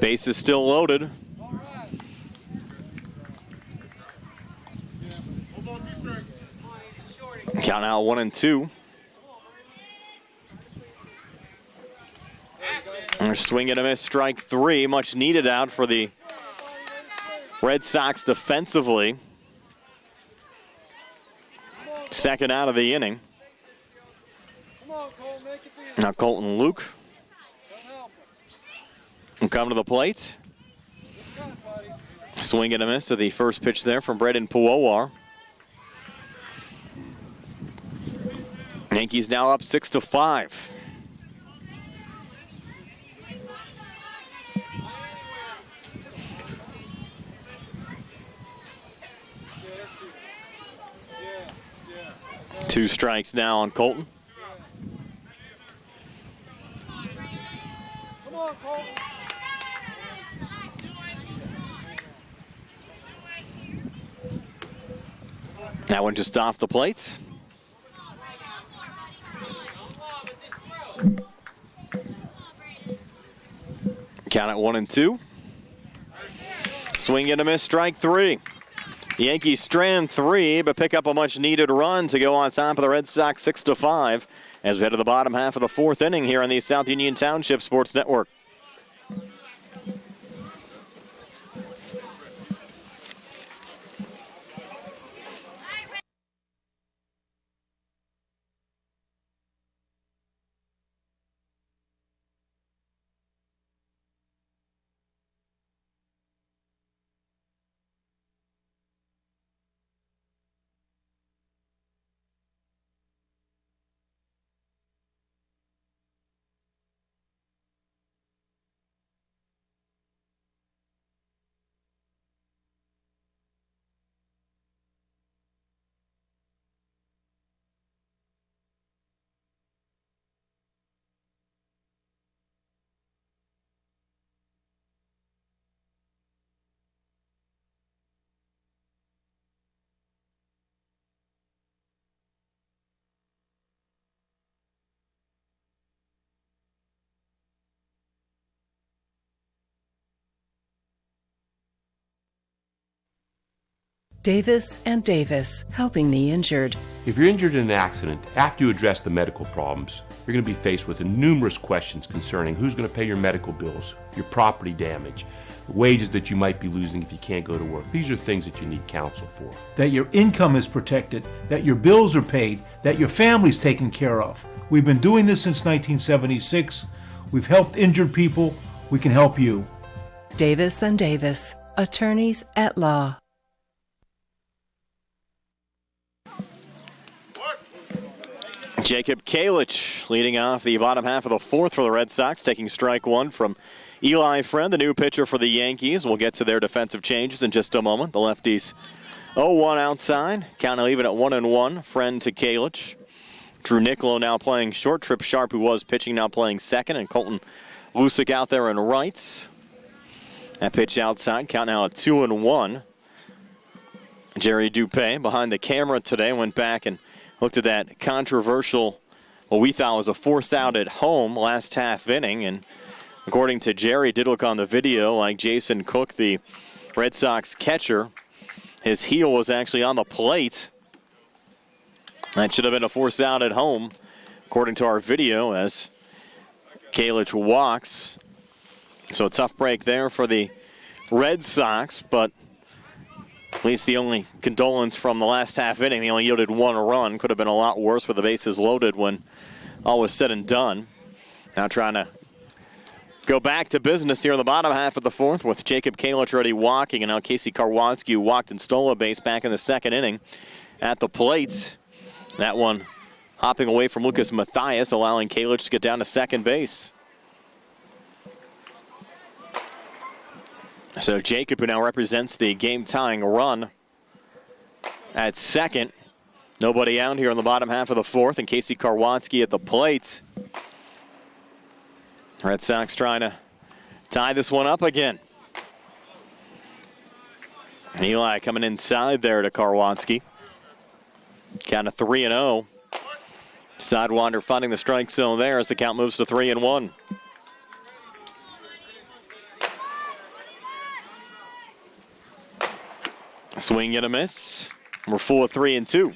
Base is still loaded. Count now 1-2. Swing and a miss, strike three. Much needed out for the Red Sox defensively. Second out of the inning. Now Colton Luke will come to the plate. Swing and a miss of the first pitch there from Braden Puowar. Yankees now up 6-5. Two strikes now on Colton. That one just off the plate. Count at 1-2. Swing and a miss, strike three. The Yankees strand three, but pick up a much-needed run to go on top of the Red Sox 6-5 as we head to the bottom half of the fourth inning here on the South Union Township Sports Network. Davis and Davis, helping the injured. If you're injured in an accident, after you address the medical problems, you're going to be faced with numerous questions concerning who's going to pay your medical bills, your property damage, the wages that you might be losing if you can't go to work. These are things that you need counsel for. That your income is protected, that your bills are paid, that your family's taken care of. We've been doing this since 1976. We've helped injured people. We can help you. Davis and Davis, attorneys at law. Jacob Kalich leading off the bottom half of the fourth for the Red Sox, taking strike one from Eli Friend, the new pitcher for the Yankees. We'll get to their defensive changes in just a moment. The lefties 0-1 outside. Count now even at 1-1. Friend to Kalich. Drew Nicolo now playing short. Trip Sharp, who was pitching, now playing second. And Colton Lusick out there in right. That pitch outside. Count now at 2-1. Jerry Dupé behind the camera today went back and looked at that controversial, what we thought was a force out at home last half inning. And according to Jerry, did look on the video like Jason Cook, the Red Sox catcher, his heel was actually on the plate. That should have been a force out at home, according to our video, as Kalich walks. So a tough break there for the Red Sox, but at least the only condolence from the last half inning, they only yielded one run. Could have been a lot worse with the bases loaded when all was said and done. Now trying to go back to business here in the bottom half of the fourth with Jacob Kalich already walking, and now Casey Karwotsky, who walked and stole a base back in the second inning at the plate. That one hopping away from Lucas Mathias, allowing Kalich to get down to second base. So Jacob, who now represents the game-tying run at second. Nobody out here in the bottom half of the fourth, and Casey Karwotsky at the plate. Red Sox trying to tie this one up again. Eli coming inside there to Karwanski. Count of 3-0. Sidewinder finding the strike zone there as the count moves to 3-1. Swing and a miss. We're full of 3-2.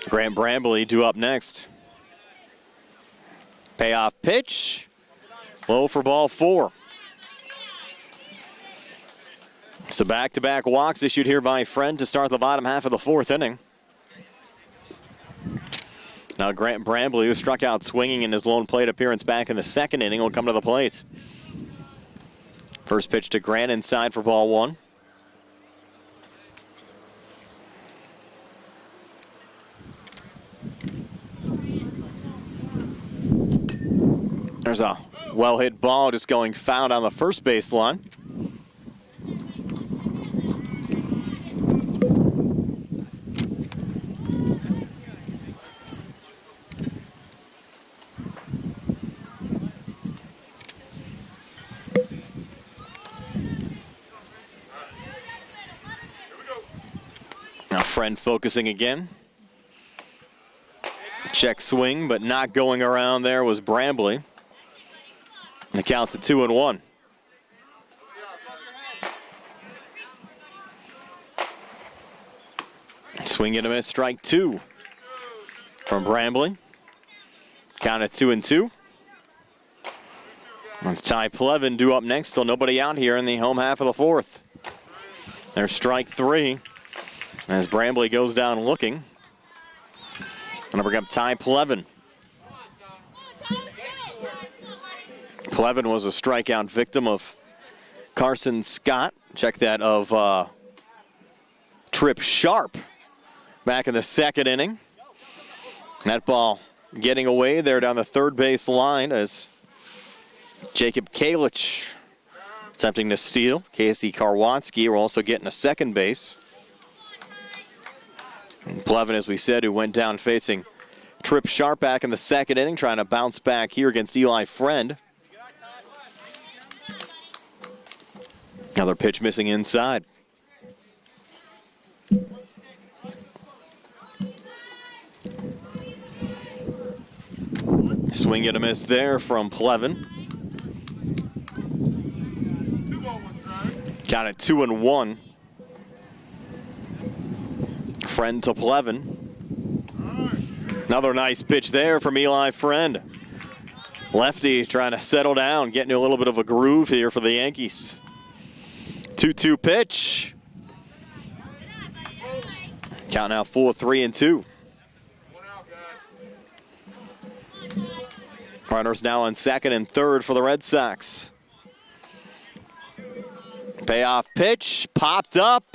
Grant Brambley due up next. Payoff pitch. Low for ball 4. So back-to-back walks issued here by Friend to start the bottom half of the 4th inning. Now Grant Brambley, who struck out swinging in his lone plate appearance back in the 2nd inning, will come to the plate. First pitch to Grant inside for ball 1. There's a well-hit ball just going foul on the first baseline. Now Friend focusing again. Check swing, but not going around there was Brambley. And the count's at 2-1. Swing and a miss, strike 2 from Brambley. Count at 2-2. With Ty Plevin due up next, still nobody out here in the home half of the 4th. There's strike 3 as Brambley goes down looking. Gonna bring up Ty Plevin. Plevin was a strikeout victim of Carson Scott. Check that, of Trip Sharp back in the 2nd inning. That ball getting away there down the 3rd base line as Jacob Kalich attempting to steal. Casey Karwanski will also get in a 2nd base. And Plevin, as we said, who went down facing Trip Sharp back in the 2nd inning, trying to bounce back here against Eli Friend. Another pitch missing inside. Swing and a miss there from Plevin. Got it 2-1. Friend to Plevin. Another nice pitch there from Eli Friend. Lefty trying to settle down, getting a little bit of a groove here for the Yankees. 2-2 pitch. Count now full of 3-2. Runners now on 2nd and 3rd for the Red Sox. Payoff pitch, popped up.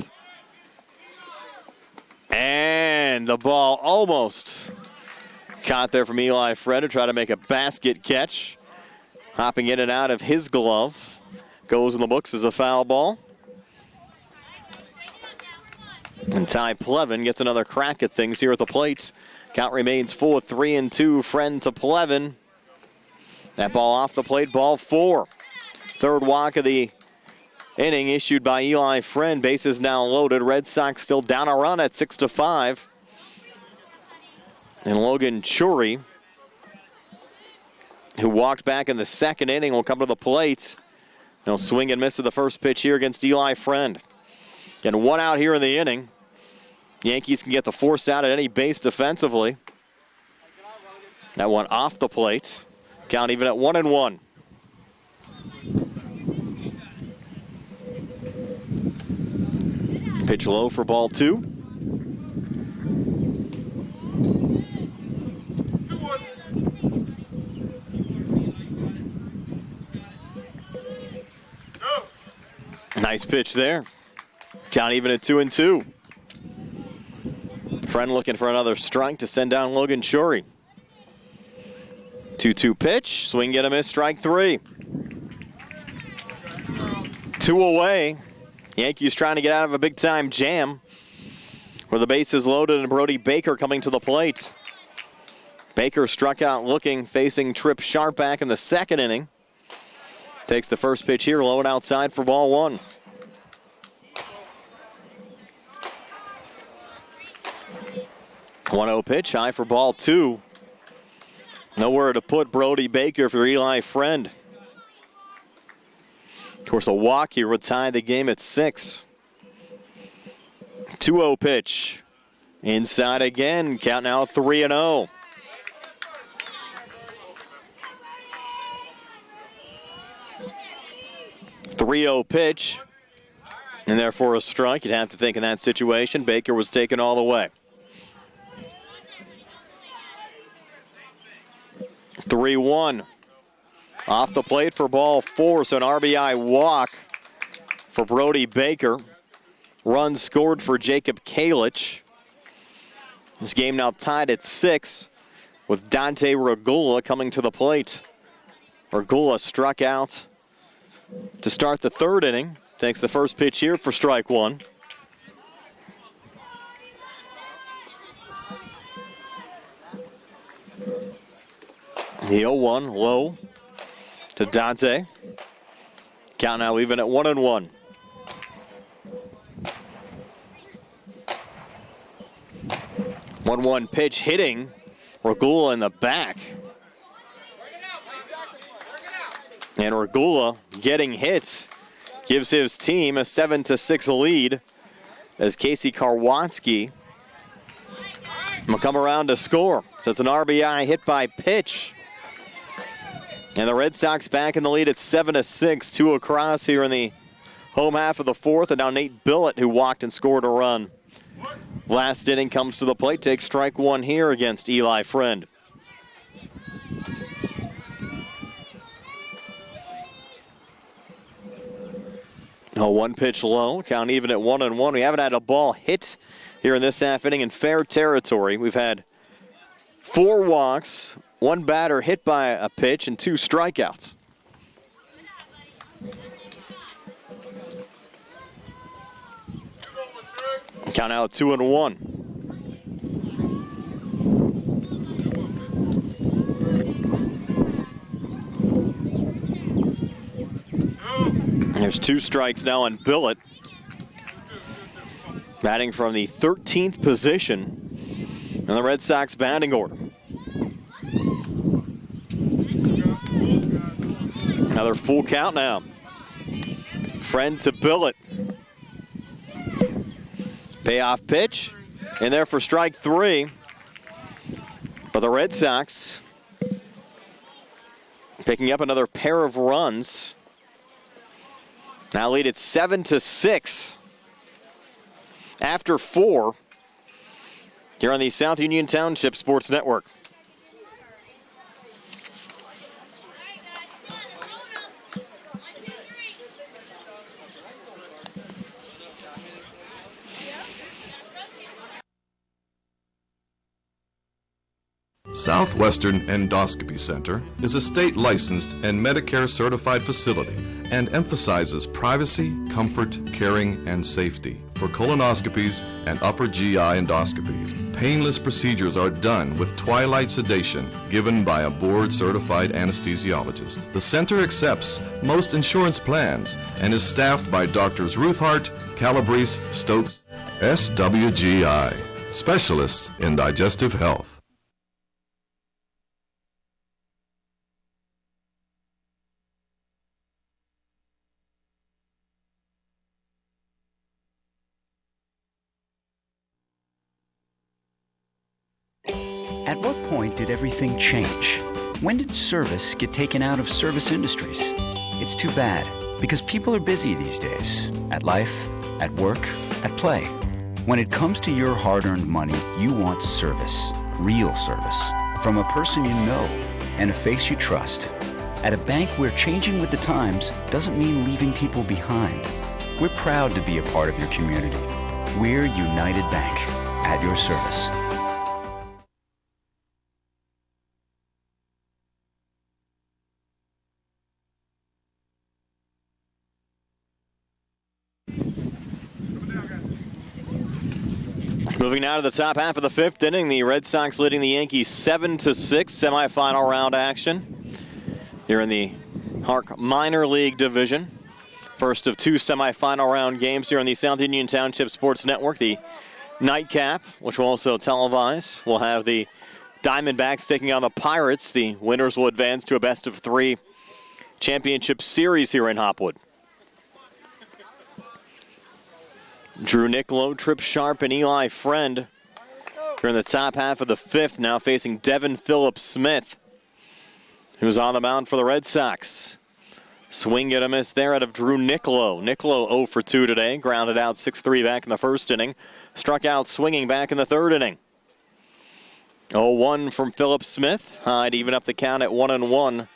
And the ball almost caught there from Eli Friend to try to make a basket catch. Hopping in and out of his glove. Goes in the books as a foul ball. And Ty Plevin gets another crack at things here at the plate. Count remains full of 3-2. Friend to Plevin. That ball off the plate, ball 4. 3rd walk of the inning issued by Eli Friend. Bases now loaded. Red Sox still down a run at 6-5. And Logan Chury, who walked back in the 2nd inning, will come to the plate. He'll swing and miss to the first pitch here against Eli Friend. And 1 out here in the inning. Yankees can get the force out at any base defensively. That one off the plate. Count even at 1-1. Pitch low for ball 2. Nice pitch there. Count even at 2-2. Friend looking for another strike to send down Logan Chury. 2-2 pitch, swing and a miss, strike 3. 2 away. Yankees trying to get out of a big-time jam. Where the base is loaded and Brody Baker coming to the plate. Baker struck out looking, facing Tripp Sharp back in the second inning. Takes the first pitch here, low and outside for ball one. One 0 pitch, high for ball two. Nowhere to put Brody Baker for Eli Friend. Of course, a walk here would tie the game at 6. 2-0 pitch. Inside again, count now 3-0. Pitch, and therefore a strike. You'd have to think in that situation, Baker was taken all the way. 3-1. Off the plate for ball 4, so an RBI walk for Brody Baker. Runs scored for Jacob Kalich. This game now tied at 6 with Dante Regula coming to the plate. Regula struck out to start the third inning. Takes the first pitch here for strike one. The 0-1 low to Dante. Count now even at 1-1. One pitch hitting Regula in the back. And Regula getting hits gives his team a 7-6 lead as Casey Karwanski will come around to score. So it's an RBI hit by pitch. And the Red Sox back in the lead at 7-6, 2 across here in the home half of the fourth. And now Nate Billett, who walked and scored a run. Last inning comes to the plate, takes strike one here against Eli Friend. A one pitch low, count even at 1-1. We haven't had a ball hit here in this half inning in fair territory. We've had 4 walks, 1 batter hit by a pitch, and 2 strikeouts. Count out 2-1. There's 2 strikes now on Billett. Batting from the 13th position in the Red Sox batting order. Another full count now. Friend to Billett. Payoff pitch, in there for strike 3. But the Red Sox picking up another pair of runs. Now lead at 7-6 after 4 here on the South Union Township Sports Network. Southwestern Endoscopy Center is a state-licensed and Medicare-certified facility and emphasizes privacy, comfort, caring, and safety. For colonoscopies and upper GI endoscopies, painless procedures are done with twilight sedation given by a board-certified anesthesiologist. The center accepts most insurance plans and is staffed by Drs. Ruthhart, Calabrese, Stokes, SWGI, specialists in digestive health. At what point did everything change? When did service get taken out of service industries? It's too bad, because people are busy these days. At life, at work, at play. When it comes to your hard-earned money, you want service. Real service. From a person you know and a face you trust. At a bank where changing with the times doesn't mean leaving people behind. We're proud to be a part of your community. We're United Bank, at your service. Moving now to the top half of the fifth inning, the Red Sox leading the Yankees 7-6, semifinal round action here in the HARC Minor League Division. First of two semifinal round games here on the South Union Township Sports Network. The nightcap, which will also televise, will have the Diamondbacks taking on the Pirates. The winners will advance to a best-of-3 championship series here in Hopwood. Drew Niccolo, Trip Sharp, and Eli Friend are in the top half of the fifth, now facing Devin Phillips-Smith, who's on the mound for the Red Sox. Swing and a miss there out of Drew Niccolo. Niccolo 0 for 2 today, grounded out 6-3 back in the first inning, struck out swinging back in the third inning. 0-1 from Phillips-Smith. Hyde even up the count at 1-1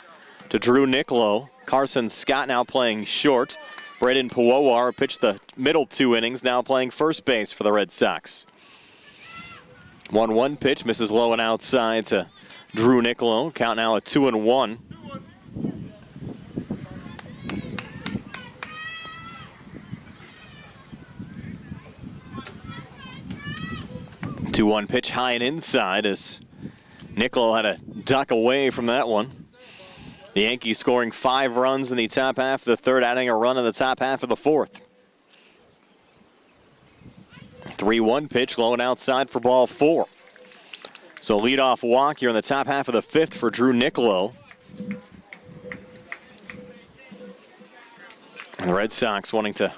to Drew Niccolo. Carson Scott now playing short. Braden Puwowar pitched the middle 2 innings, now playing first base for the Red Sox. 1-1 pitch, misses low and outside to Drew Niccolo. Count now at 2-1. Two-one pitch high and inside as Niccolo had a duck away from that one. The Yankees scoring 5 runs in the top half of the third, adding a run in the top half of the fourth. 3-1 pitch, low and outside for ball 4. So leadoff walk here in the top half of the fifth for Drew Niccolo. And the Red Sox wanting to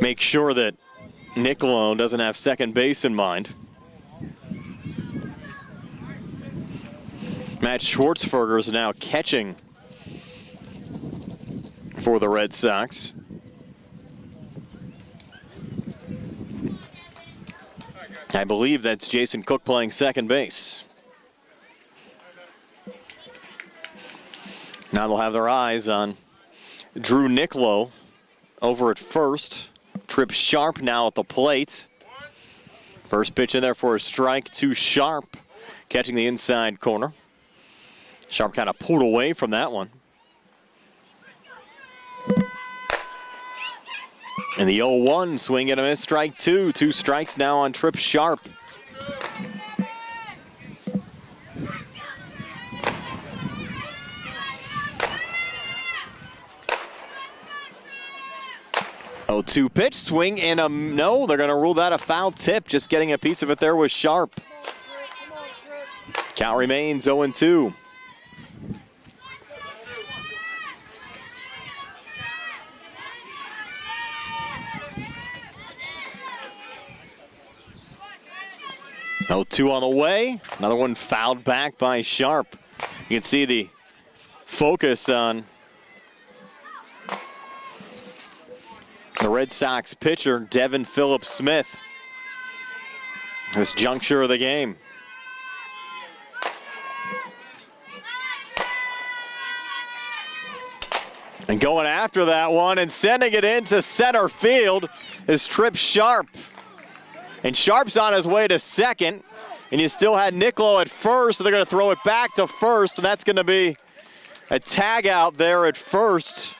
make sure that Niccolo doesn't have second base in mind. Matt Schwartzberger is now catching for the Red Sox. I believe that's Jason Cook playing second base. Now they'll have their eyes on Drew Niccolo over at first. Trip Sharp now at the plate. First pitch in there for a strike to Sharp, catching the inside corner. Sharp kind of pulled away from that one. And the 0-1 swing and a miss, strike 2. 2 strikes now on Trip Sharp. Oh, 2 pitch, swing and a no. They're going to rule that a foul tip. Just getting a piece of it there was Sharp. Count remains 0-2. No 2 on the way. Another one fouled back by Sharp. You can see the focus on the Red Sox pitcher, Devin Phillips-Smith. This juncture of the game. And going after that one and sending it into center field is Trip Sharp. And Sharp's on his way to second. And you still had Niccolo at first, so they're going to throw it back to first. And that's going to be a tag out there at first.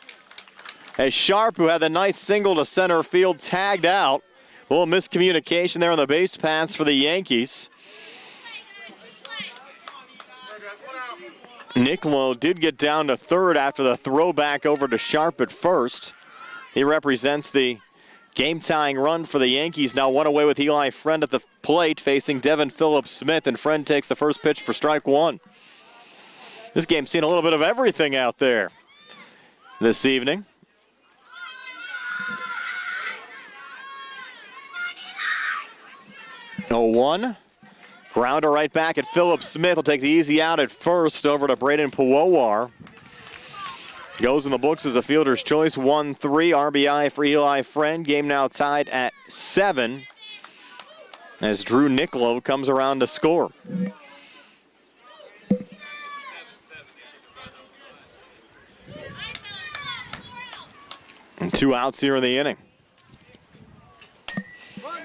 As Sharp, who had the nice single to center field, tagged out. A little miscommunication there on the base paths for the Yankees. Niccolo did get down to third after the throw back over to Sharp at first. He represents the game-tying run for the Yankees. Now one away with Eli Friend at the plate facing Devin Phillips-Smith, and Friend takes the first pitch for strike 1. This game's seen a little bit of everything out there this evening. Oh, 1. Grounder right back at Phillips-Smith. Will take the easy out at first over to Braden Puwowar. Goes in the books as a fielder's choice. 1-3 RBI for Eli Friend. Game now tied at 7 as Drew Niccolo comes around to score. And 2 outs here in the inning.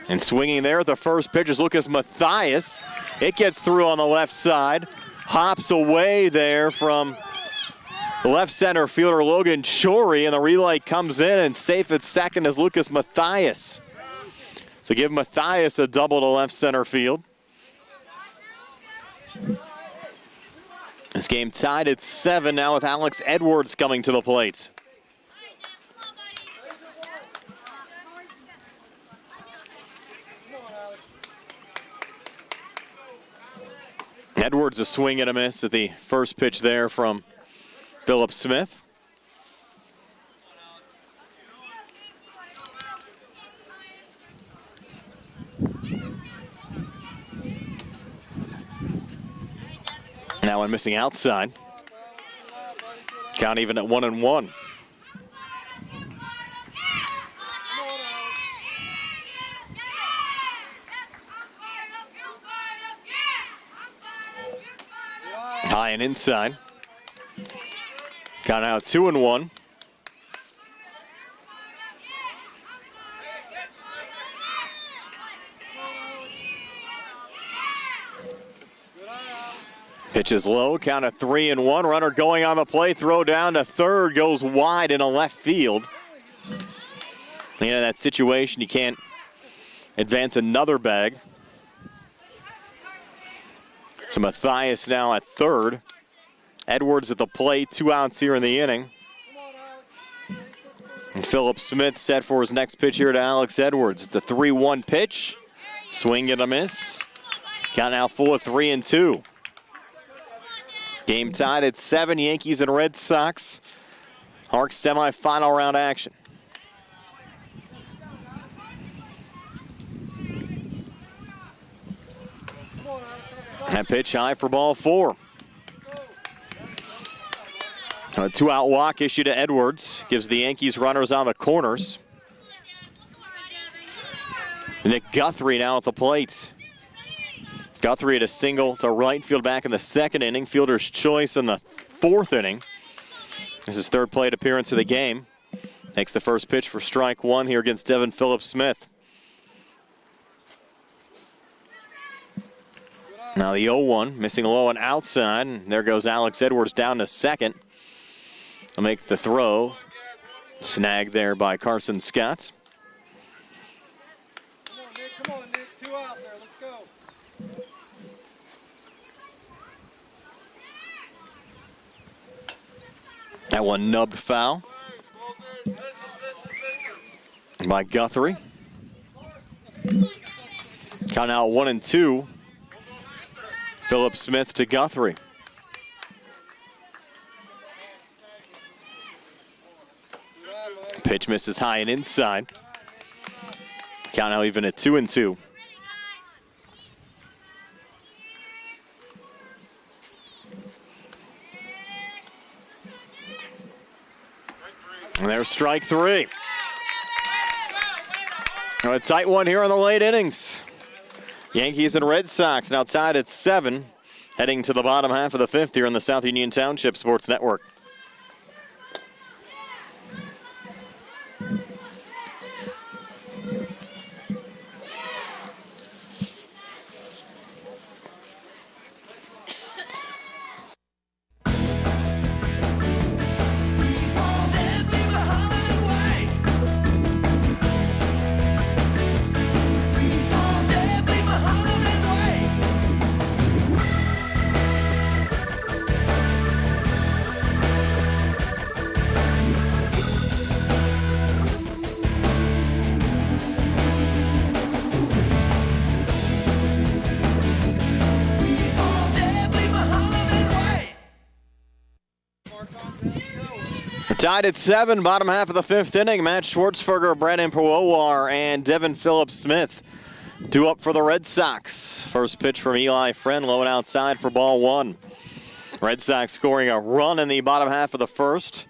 And swinging there at the first pitch is Lucas Mathias. It gets through on the left side. Hops away there from the left center fielder Logan Shorey, and the relay comes in, and safe at second is Lucas Mathias. So give Matthias a double to left center field. This game tied at 7 now with Alex Edwards coming to the plate. Edwards a swing and a miss at the first pitch there from Philip Smith. Now one missing outside. Count even at 1-1. High and inside. Count out 2-1. Pitch is low, count of 3-1. Runner going on the play, throw down to third, goes wide in a left field. In that situation, you can't advance another bag. So Matthias now at third. Edwards at the plate, 2 outs here in the inning. And Philip Smith set for his next pitch here to Alex Edwards. It's the 3-1 pitch. Swing and a miss. Count now full of 3-2. Game tied at 7, Yankees and Red Sox. HARC semifinal round action. That pitch high for ball 4. A 2-out walk issued to Edwards. Gives the Yankees runners on the corners. Nick Guthrie now at the plate. Guthrie had a single to right field back in the second inning. Fielder's choice in the fourth inning. This is third plate appearance of the game. Takes the first pitch for strike 1 here against Devin Philip Smith. Now the 0-1, missing low and outside. And there goes Alex Edwards down to second. He'll make the throw. Snagged there by Carson Scott. Come on, Nick. 2 out there. Let's go. That one nubbed foul by Guthrie. Count out 1-2. Philip Smith to Guthrie. Pitch misses high and inside. Count now even at 2-2. And there's strike 3. A tight one here in the late innings. Yankees and Red Sox now tied at 7, heading to the bottom half of the 5th here in the South Union Township Sports Network. Tied at 7, bottom half of the 5th inning. Matt Schwartzberger, Brandon Powowar, and Devin Philip Smith. 2 up for the Red Sox. First pitch from Eli Friend, low and outside for ball 1. Red Sox scoring a run in the bottom half of the 1st.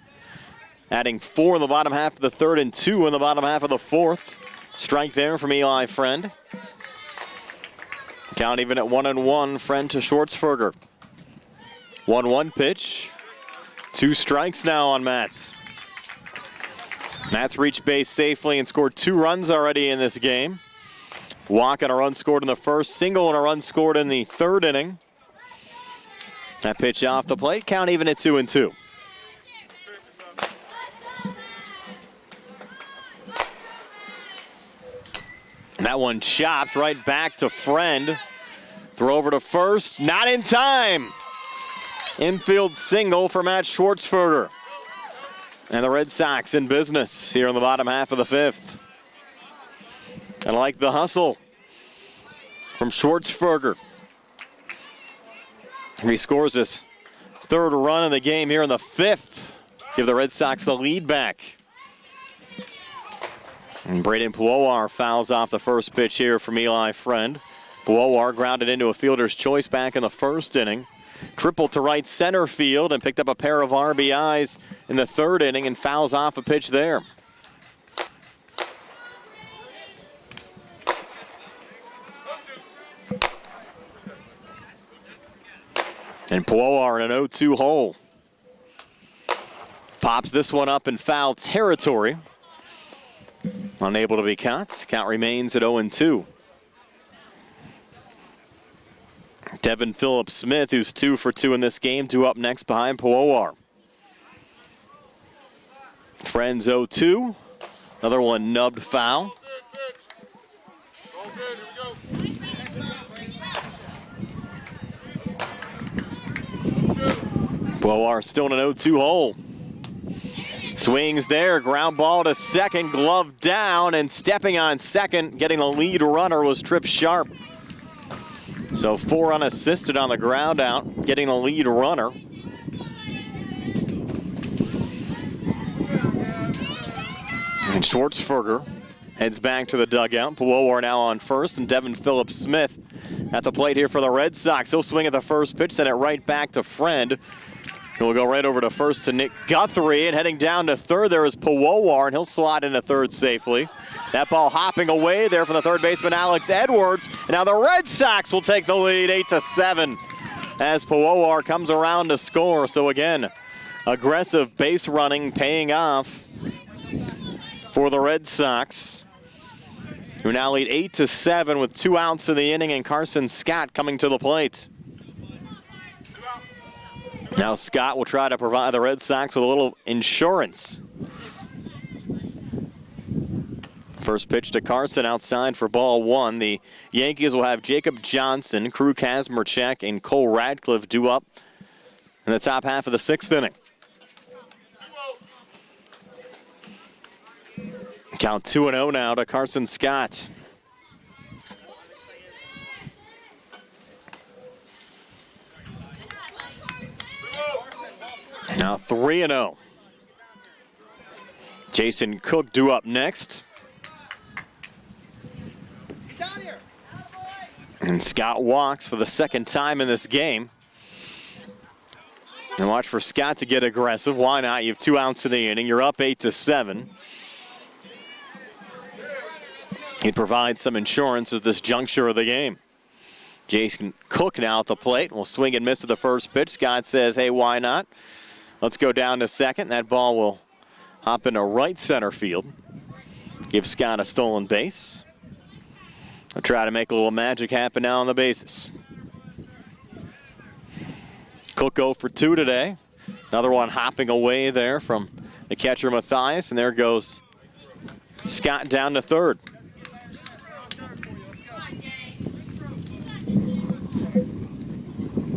Adding 4 in the bottom half of the 3rd and 2 in the bottom half of the 4th. Strike there from Eli Friend. Count even at 1-1, Friend to Schwartzberger. 1-1 pitch. 2 strikes now on Matz. Matz reached base safely and scored 2 runs already in this game. Walk and a run scored in the 1st, single and a run scored in the 3rd inning. That pitch off the plate, count even at 2-2. That one chopped right back to Friend. Throw over to first, not in time. Infield single for Matt Schwartzberger. And the Red Sox in business here in the bottom half of the fifth. I like the hustle from Schwartzberger. He scores his third run in the game here in the fifth. Give the Red Sox the lead back. And Braden Puowar fouls off the first pitch here from Eli Friend. Puowar grounded into a fielder's choice back in the first inning. Tripled to right center field and picked up a pair of RBIs in the third inning and fouls off a pitch there. And Puowar in an 0-2 hole. Pops this one up in foul territory. Unable to be caught. Count remains at 0-2. Devin Phillips-Smith, who's 2 for 2 in this game, 2 up next behind Puowar. Friends 0-2. Another one nubbed foul. Puowar still in an 0-2 hole. Swings there, ground ball to second, glove down, and stepping on second, getting the lead runner was Tripp Sharp. So 4 unassisted on the ground out, getting the lead runner. And Schwartzberger heads back to the dugout. Puowar now on first, and Devin Phillips-Smith at the plate here for the Red Sox. He'll swing at the first pitch, send it right back to Friend. He'll go right over to first to Nick Guthrie, and heading down to third there is Puowar, and he'll slide into third safely. That ball hopping away there from the third baseman Alex Edwards. And now the Red Sox will take the lead 8-7 as Puowar comes around to score. So again, aggressive base running paying off for the Red Sox, who now lead 8-7 with 2 outs in the inning, and Carson Scott coming to the plate. Now Scott will try to provide the Red Sox with a little insurance. First pitch to Carson outside for ball 1. The Yankees will have Jacob Johnson, Crew Kazmerchak, and Cole Radcliffe due up in the top half of the 6th inning. Count 2-0 now to Carson Scott. Now 3-0. Jason Cook due up next. And Scott walks for the second time in this game. And watch for Scott to get aggressive. Why not? You have 2 outs in the inning. You're up 8-7. He'd provide some insurance at this juncture of the game. Jason Cook now at the plate. Will swing and miss at the first pitch. Scott says, hey, why not? Let's go down to second. That ball will hop into right center field. Give Scott a stolen base. I'll try to make a little magic happen now on the bases. Cook 0 for 2 today. Another one hopping away there from the catcher Mathias, and there goes Scott down to third.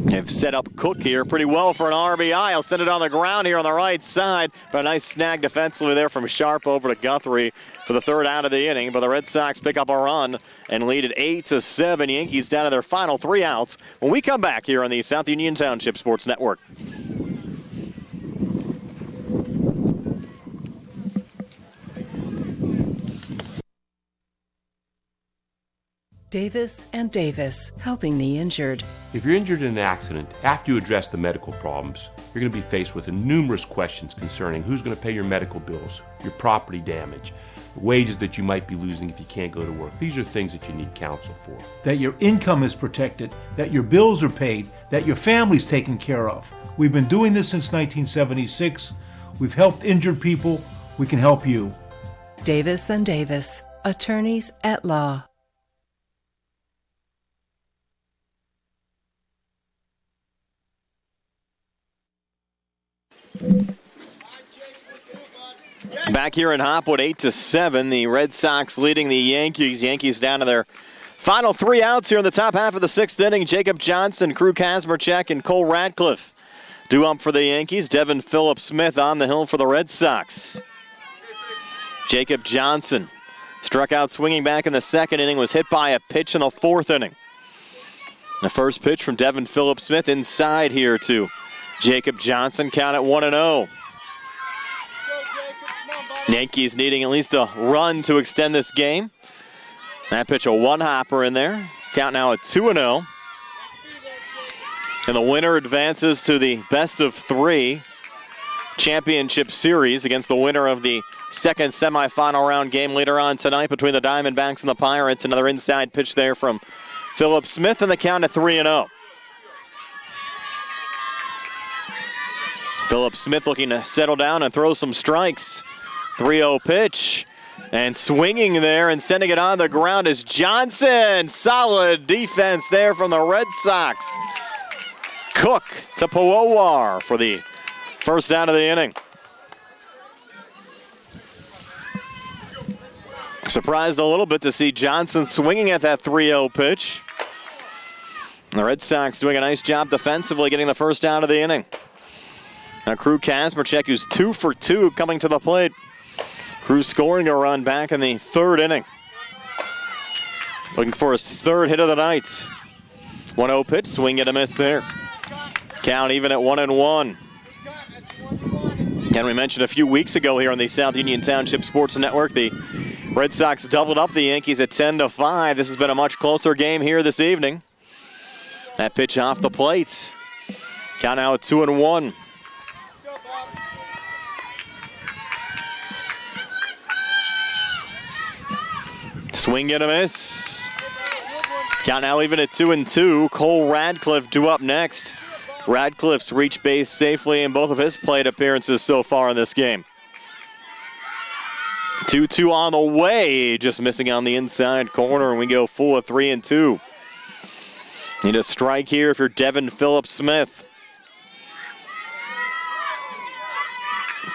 They've set up Cook here pretty well for an RBI. He'll send it on the ground here on the right side, but a nice snag defensively there from Sharp over to Guthrie for the third out of the inning. But the Red Sox pick up a run and lead at 8-7. Yankees down to their final 3 outs when we come back here on the South Union Township Sports Network. Davis and Davis, helping the injured. If you're injured in an accident, after you address the medical problems, you're going to be faced with numerous questions concerning who's going to pay your medical bills, your property damage, the wages that you might be losing if you can't go to work. These are things that you need counsel for. That your income is protected, that your bills are paid, that your family's taken care of. We've been doing this since 1976. We've helped injured people. We can help you. Davis and Davis, attorneys at law. Back here in Hopwood, 8-7. The Red Sox leading the Yankees. Yankees down to their final 3 outs here in the top half of the 6th inning. Jacob Johnson, Crew Kazmerchak, and Cole Radcliffe due up for the Yankees. Devin Phillips-Smith on the hill for the Red Sox. Jacob Johnson struck out swinging back in the 2nd inning, was hit by a pitch in the 4th inning. The first pitch from Devin Phillips-Smith inside here to Jacob Johnson. Count at 1-0. Yankees needing at least a run to extend this game. That pitch, a one-hopper in there. Count now at 2-0. And the winner advances to the best-of-3 championship series against the winner of the second semifinal round game later on tonight between the Diamondbacks and the Pirates. Another inside pitch there from Phillips-Smith, and the count at 3-0. Phillips-Smith looking to settle down and throw some strikes. 3-0 pitch. And swinging there and sending it on the ground is Johnson. Solid defense there from the Red Sox. Cook to Powowar for the first out of the inning. Surprised a little bit to see Johnson swinging at that 3-0 pitch. The Red Sox doing a nice job defensively getting the first out of the inning. Now Crew Kazmerchak, who's 2 for 2 coming to the plate. Crew scoring a run back in the 3rd inning. Looking for his 3rd hit of the night. 1-0 pitch, swing and a miss there. Count even at 1-1. And we mentioned a few weeks ago here on the South Union Township Sports Network, the Red Sox doubled up the Yankees at 10-5. This has been a much closer game here this evening. That pitch off the plate. Count now at 2-1. Swing and a miss. Count now even at 2-2. Cole Radcliffe due up next. Radcliffe's reached base safely in both of his plate appearances so far in this game. 2-2 on the way, just missing on the inside corner, and we go full of 3-2. Need a strike here if you're Devin Phillips-Smith.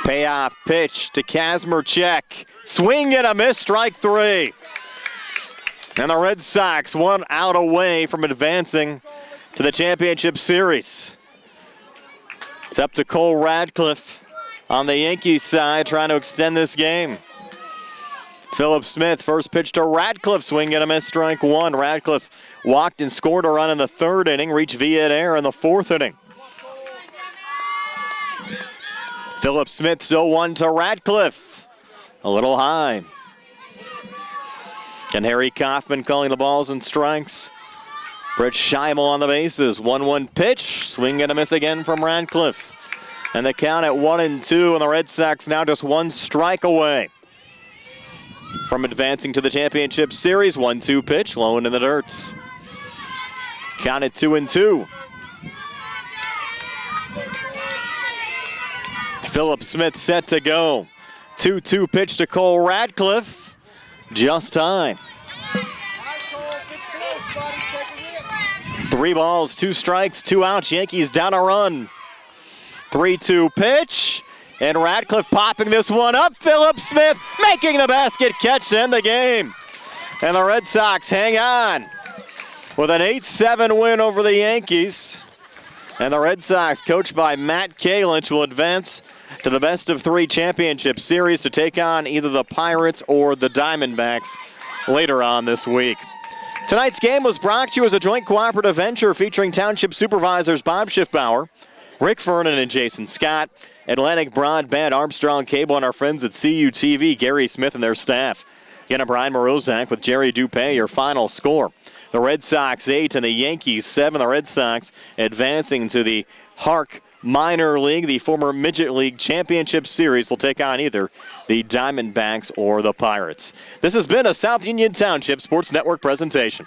Payoff pitch to Kazmerchak. Swing and a miss, strike 3. And the Red Sox 1 out away from advancing to the championship series. It's up to Cole Radcliffe on the Yankees side trying to extend this game. Phillips-Smith, first pitch to Radcliffe, swing and a miss, strike 1. Radcliffe walked and scored a run in the 3rd inning, reached Viet-Air in the 4th inning. Phillips-Smith 0-1 to Radcliffe. A little high. And Harry Kaufman calling the balls and strikes. Brett Scheimel on the bases. 1-1 pitch. Swing and a miss again from Radcliffe. And the count at 1-2, and the Red Sox now just 1 strike away from advancing to the championship series. 1-2 pitch, low into the dirt. Count at 2-2. Phillips-Smith set to go. 2-2 pitch to Cole Radcliffe. Just high. 3 balls, 2 strikes, 2 outs. Yankees down a run. 3-2 pitch. And Radcliffe popping this one up. Phillips-Smith making the basket catch to end the game. And the Red Sox hang on with an 8-7 win over the Yankees. And the Red Sox, coached by Matt Kalich, will advance to the best-of-3 championship series to take on either the Pirates or the Diamondbacks later on this week. Tonight's game was brought to you as a joint cooperative venture featuring Township Supervisors Bob Schiffbauer, Rick Vernon and Jason Scott, Atlantic Broadband, Armstrong Cable, and our friends at CUTV, Gary Smith and their staff. Again, I'm Brian Morozak with Jerry Dupay, your final score. The Red Sox 8 and the Yankees 7. The Red Sox advancing to the HARC Minor League, the former Midget League Championship Series will take on either the Diamondbacks or the Pirates. This has been a South Union Township Sports Network presentation.